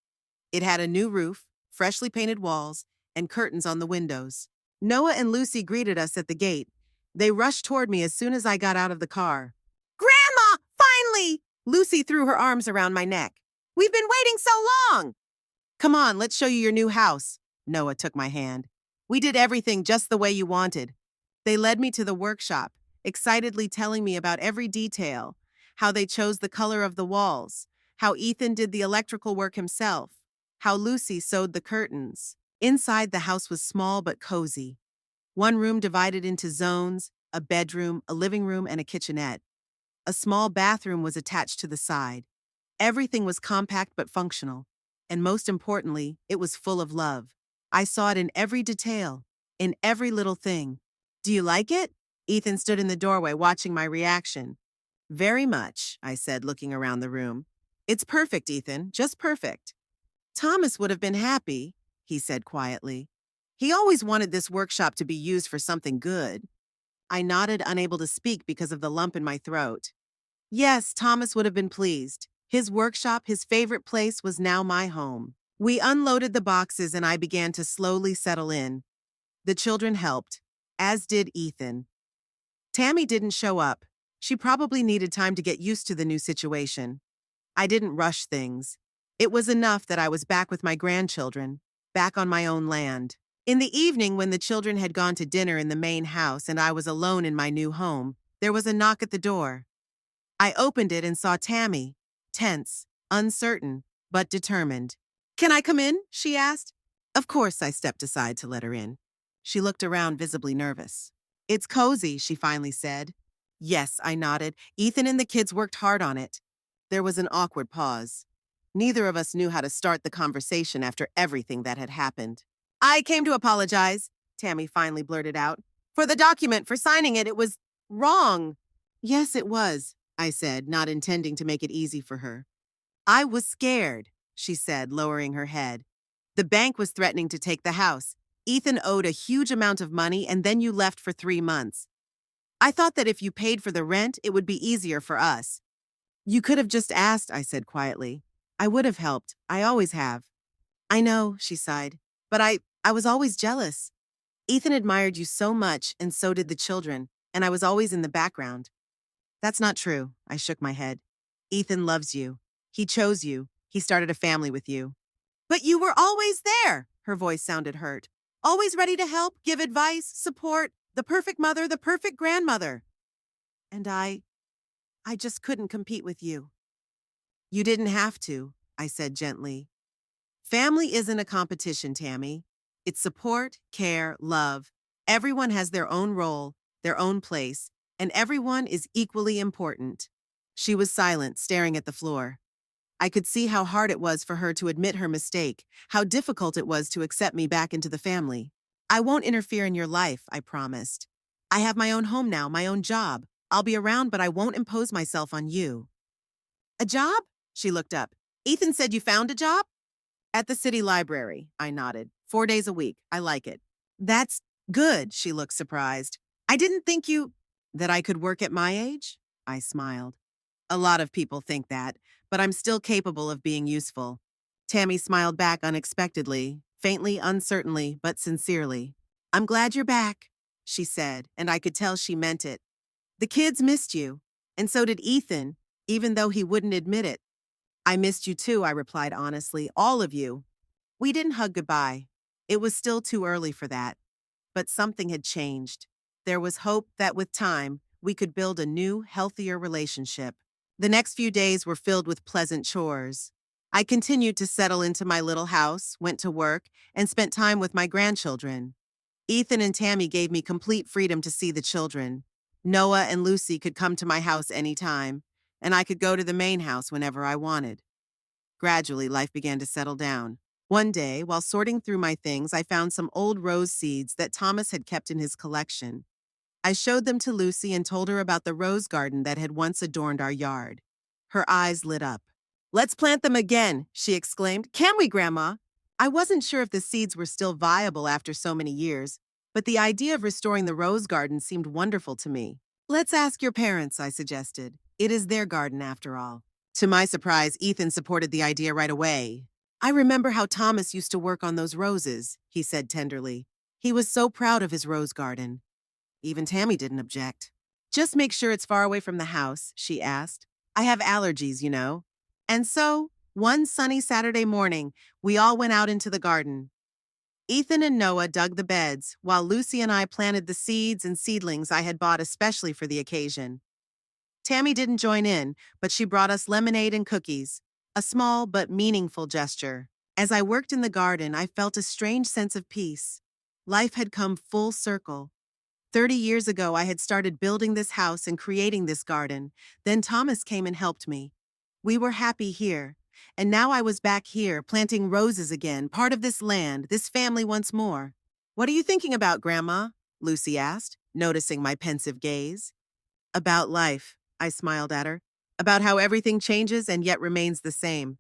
A: It had a new roof, freshly painted walls, and curtains on the windows. Noah and Lucy greeted us at the gate. They rushed toward me as soon as I got out of the car. "Grandma, finally!" Lucy threw her arms around my neck. "We've been waiting so long!" "Come on, let's show you your new house." Noah took my hand. "We did everything just the way you wanted." They led me to the workshop, excitedly telling me about every detail, how they chose the color of the walls, how Ethan did the electrical work himself, how Lucy sewed the curtains. Inside, the house was small but cozy. One room divided into zones, a bedroom, a living room, and a kitchenette. A small bathroom was attached to the side. Everything was compact but functional. And most importantly, it was full of love. I saw it in every detail, in every little thing. "Do you like it?" Ethan stood in the doorway watching my reaction. "Very much," I said, looking around the room. "It's perfect, Ethan, just perfect." "Thomas would have been happy," he said quietly. "He always wanted this workshop to be used for something good." I nodded, unable to speak because of the lump in my throat. Yes, Thomas would have been pleased. His workshop, his favorite place, was now my home. We unloaded the boxes and I began to slowly settle in. The children helped, as did Ethan. Tammy didn't show up. She probably needed time to get used to the new situation. I didn't rush things. It was enough that I was back with my grandchildren, back on my own land. In the evening, when the children had gone to dinner in the main house and I was alone in my new home, there was a knock at the door. I opened it and saw Tammy, tense, uncertain, but determined. "Can I come in?" she asked. Of course, I stepped aside to let her in. She looked around, visibly nervous. "It's cozy," she finally said. "Yes," I nodded. "Ethan and the kids worked hard on it." There was an awkward pause. Neither of us knew how to start the conversation after everything that had happened. "I came to apologize," Tammy finally blurted out. "For the document, for signing it, it was wrong." "Yes, it was," I said, not intending to make it easy for her. "I was scared," she said, lowering her head. "The bank was threatening to take the house. Ethan owed a huge amount of money, and then you left for 3 months. I thought that if you paid for the rent, it would be easier for us." "You could have just asked," I said quietly. "I would have helped. I always have." "I know," she sighed. "But I was always jealous. Ethan admired you so much, and so did the children, and I was always in the background." "That's not true," I shook my head. "Ethan loves you. He chose you. He started a family with you." "But you were always there," her voice sounded hurt. "Always ready to help, give advice, support, the perfect mother, the perfect grandmother." "And I just couldn't compete with you." "You didn't have to," I said gently. "Family isn't a competition, Tammy. It's support, care, love. Everyone has their own role, their own place, and everyone is equally important." She was silent, staring at the floor. I could see how hard it was for her to admit her mistake, how difficult it was to accept me back into the family. "I won't interfere in your life," I promised. "I have my own home now, my own job. I'll be around, but I won't impose myself on you." "A job?" She looked up. "Ethan said you found a job?" "At the city library," I nodded. 4 days a week. I like it." "That's good," she looked surprised. "I didn't think that I could work at my age?" I smiled. "A lot of people think that, but I'm still capable of being useful." Tammy smiled back unexpectedly, faintly, uncertainly, but sincerely. I'm glad you're back, she said, and I could tell she meant it. The kids missed you, and so did Ethan, even though he wouldn't admit it. I missed you too, I replied honestly, all of you. We didn't hug goodbye. It was still too early for that. But something had changed. There was hope that with time, we could build a new, healthier relationship. The next few days were filled with pleasant chores. I continued to settle into my little house, went to work, and spent time with my grandchildren. Ethan and Tammy gave me complete freedom to see the children. Noah and Lucy could come to my house anytime, and I could go to the main house whenever I wanted. Gradually, life began to settle down. One day, while sorting through my things, I found some old rose seeds that Thomas had kept in his collection. I showed them to Lucy and told her about the rose garden that had once adorned our yard. Her eyes lit up. "Let's plant them again," she exclaimed. "Can we, Grandma?" I wasn't sure if the seeds were still viable after so many years, but the idea of restoring the rose garden seemed wonderful to me. "Let's ask your parents," I suggested. It is their garden after all. To my surprise, Ethan supported the idea right away. "I remember how Thomas used to work on those roses," he said tenderly. "He was so proud of his rose garden." Even Tammy didn't object. "Just make sure it's far away from the house," she asked. "I have allergies, you know." And so, one sunny Saturday morning, we all went out into the garden. Ethan and Noah dug the beds, while Lucy and I planted the seeds and seedlings I had bought especially for the occasion. Tammy didn't join in, but she brought us lemonade and cookies, a small but meaningful gesture. As I worked in the garden, I felt a strange sense of peace. Life had come full circle. 30 years ago, I had started building this house and creating this garden. Then Thomas came and helped me. We were happy here. And now I was back here, planting roses again, part of this land, this family once more. "What are you thinking about, Grandma?" Lucy asked, noticing my pensive gaze. "About life," I smiled at her. "About how everything changes and yet remains the same."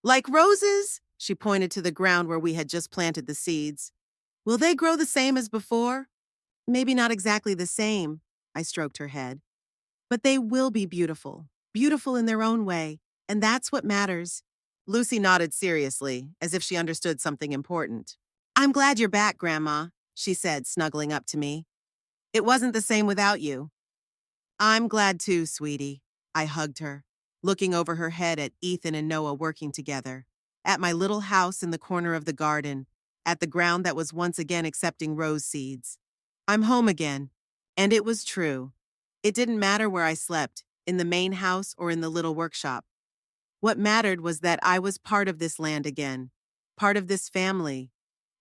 A: "Like roses?" She pointed to the ground where we had just planted the seeds. "Will they grow the same as before?" "Maybe not exactly the same," I stroked her head. "But they will be beautiful, beautiful in their own way, and that's what matters." Lucy nodded seriously, as if she understood something important. "I'm glad you're back, Grandma," she said, snuggling up to me. "It wasn't the same without you." "I'm glad too, sweetie." I hugged her, looking over her head at Ethan and Noah working together, at my little house in the corner of the garden, at the ground that was once again accepting rose seeds. I'm home again. And it was true. It didn't matter where I slept, in the main house or in the little workshop. What mattered was that I was part of this land again, part of this family,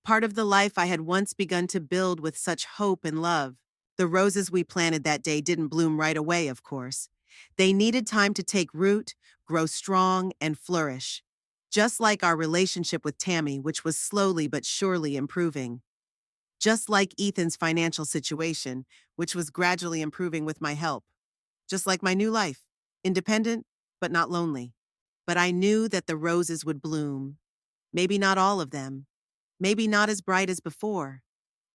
A: part of the life I had once begun to build with such hope and love. The roses we planted that day didn't bloom right away, of course. They needed time to take root, grow strong, and flourish. Just like our relationship with Tammy, which was slowly but surely improving. Just like Ethan's financial situation, which was gradually improving with my help. Just like my new life, independent, but not lonely. But I knew that the roses would bloom. Maybe not all of them. Maybe not as bright as before.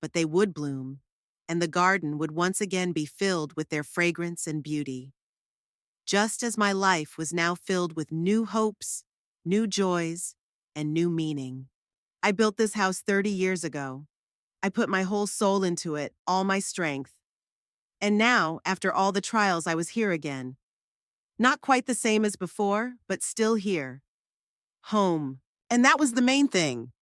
A: But they would bloom. And the garden would once again be filled with their fragrance and beauty. Just as my life was now filled with new hopes, new joys, and new meaning. I built this house 30 years ago. I put my whole soul into it, all my strength. And now, after all the trials, I was here again. Not quite the same as before, but still here. Home. And that was the main thing.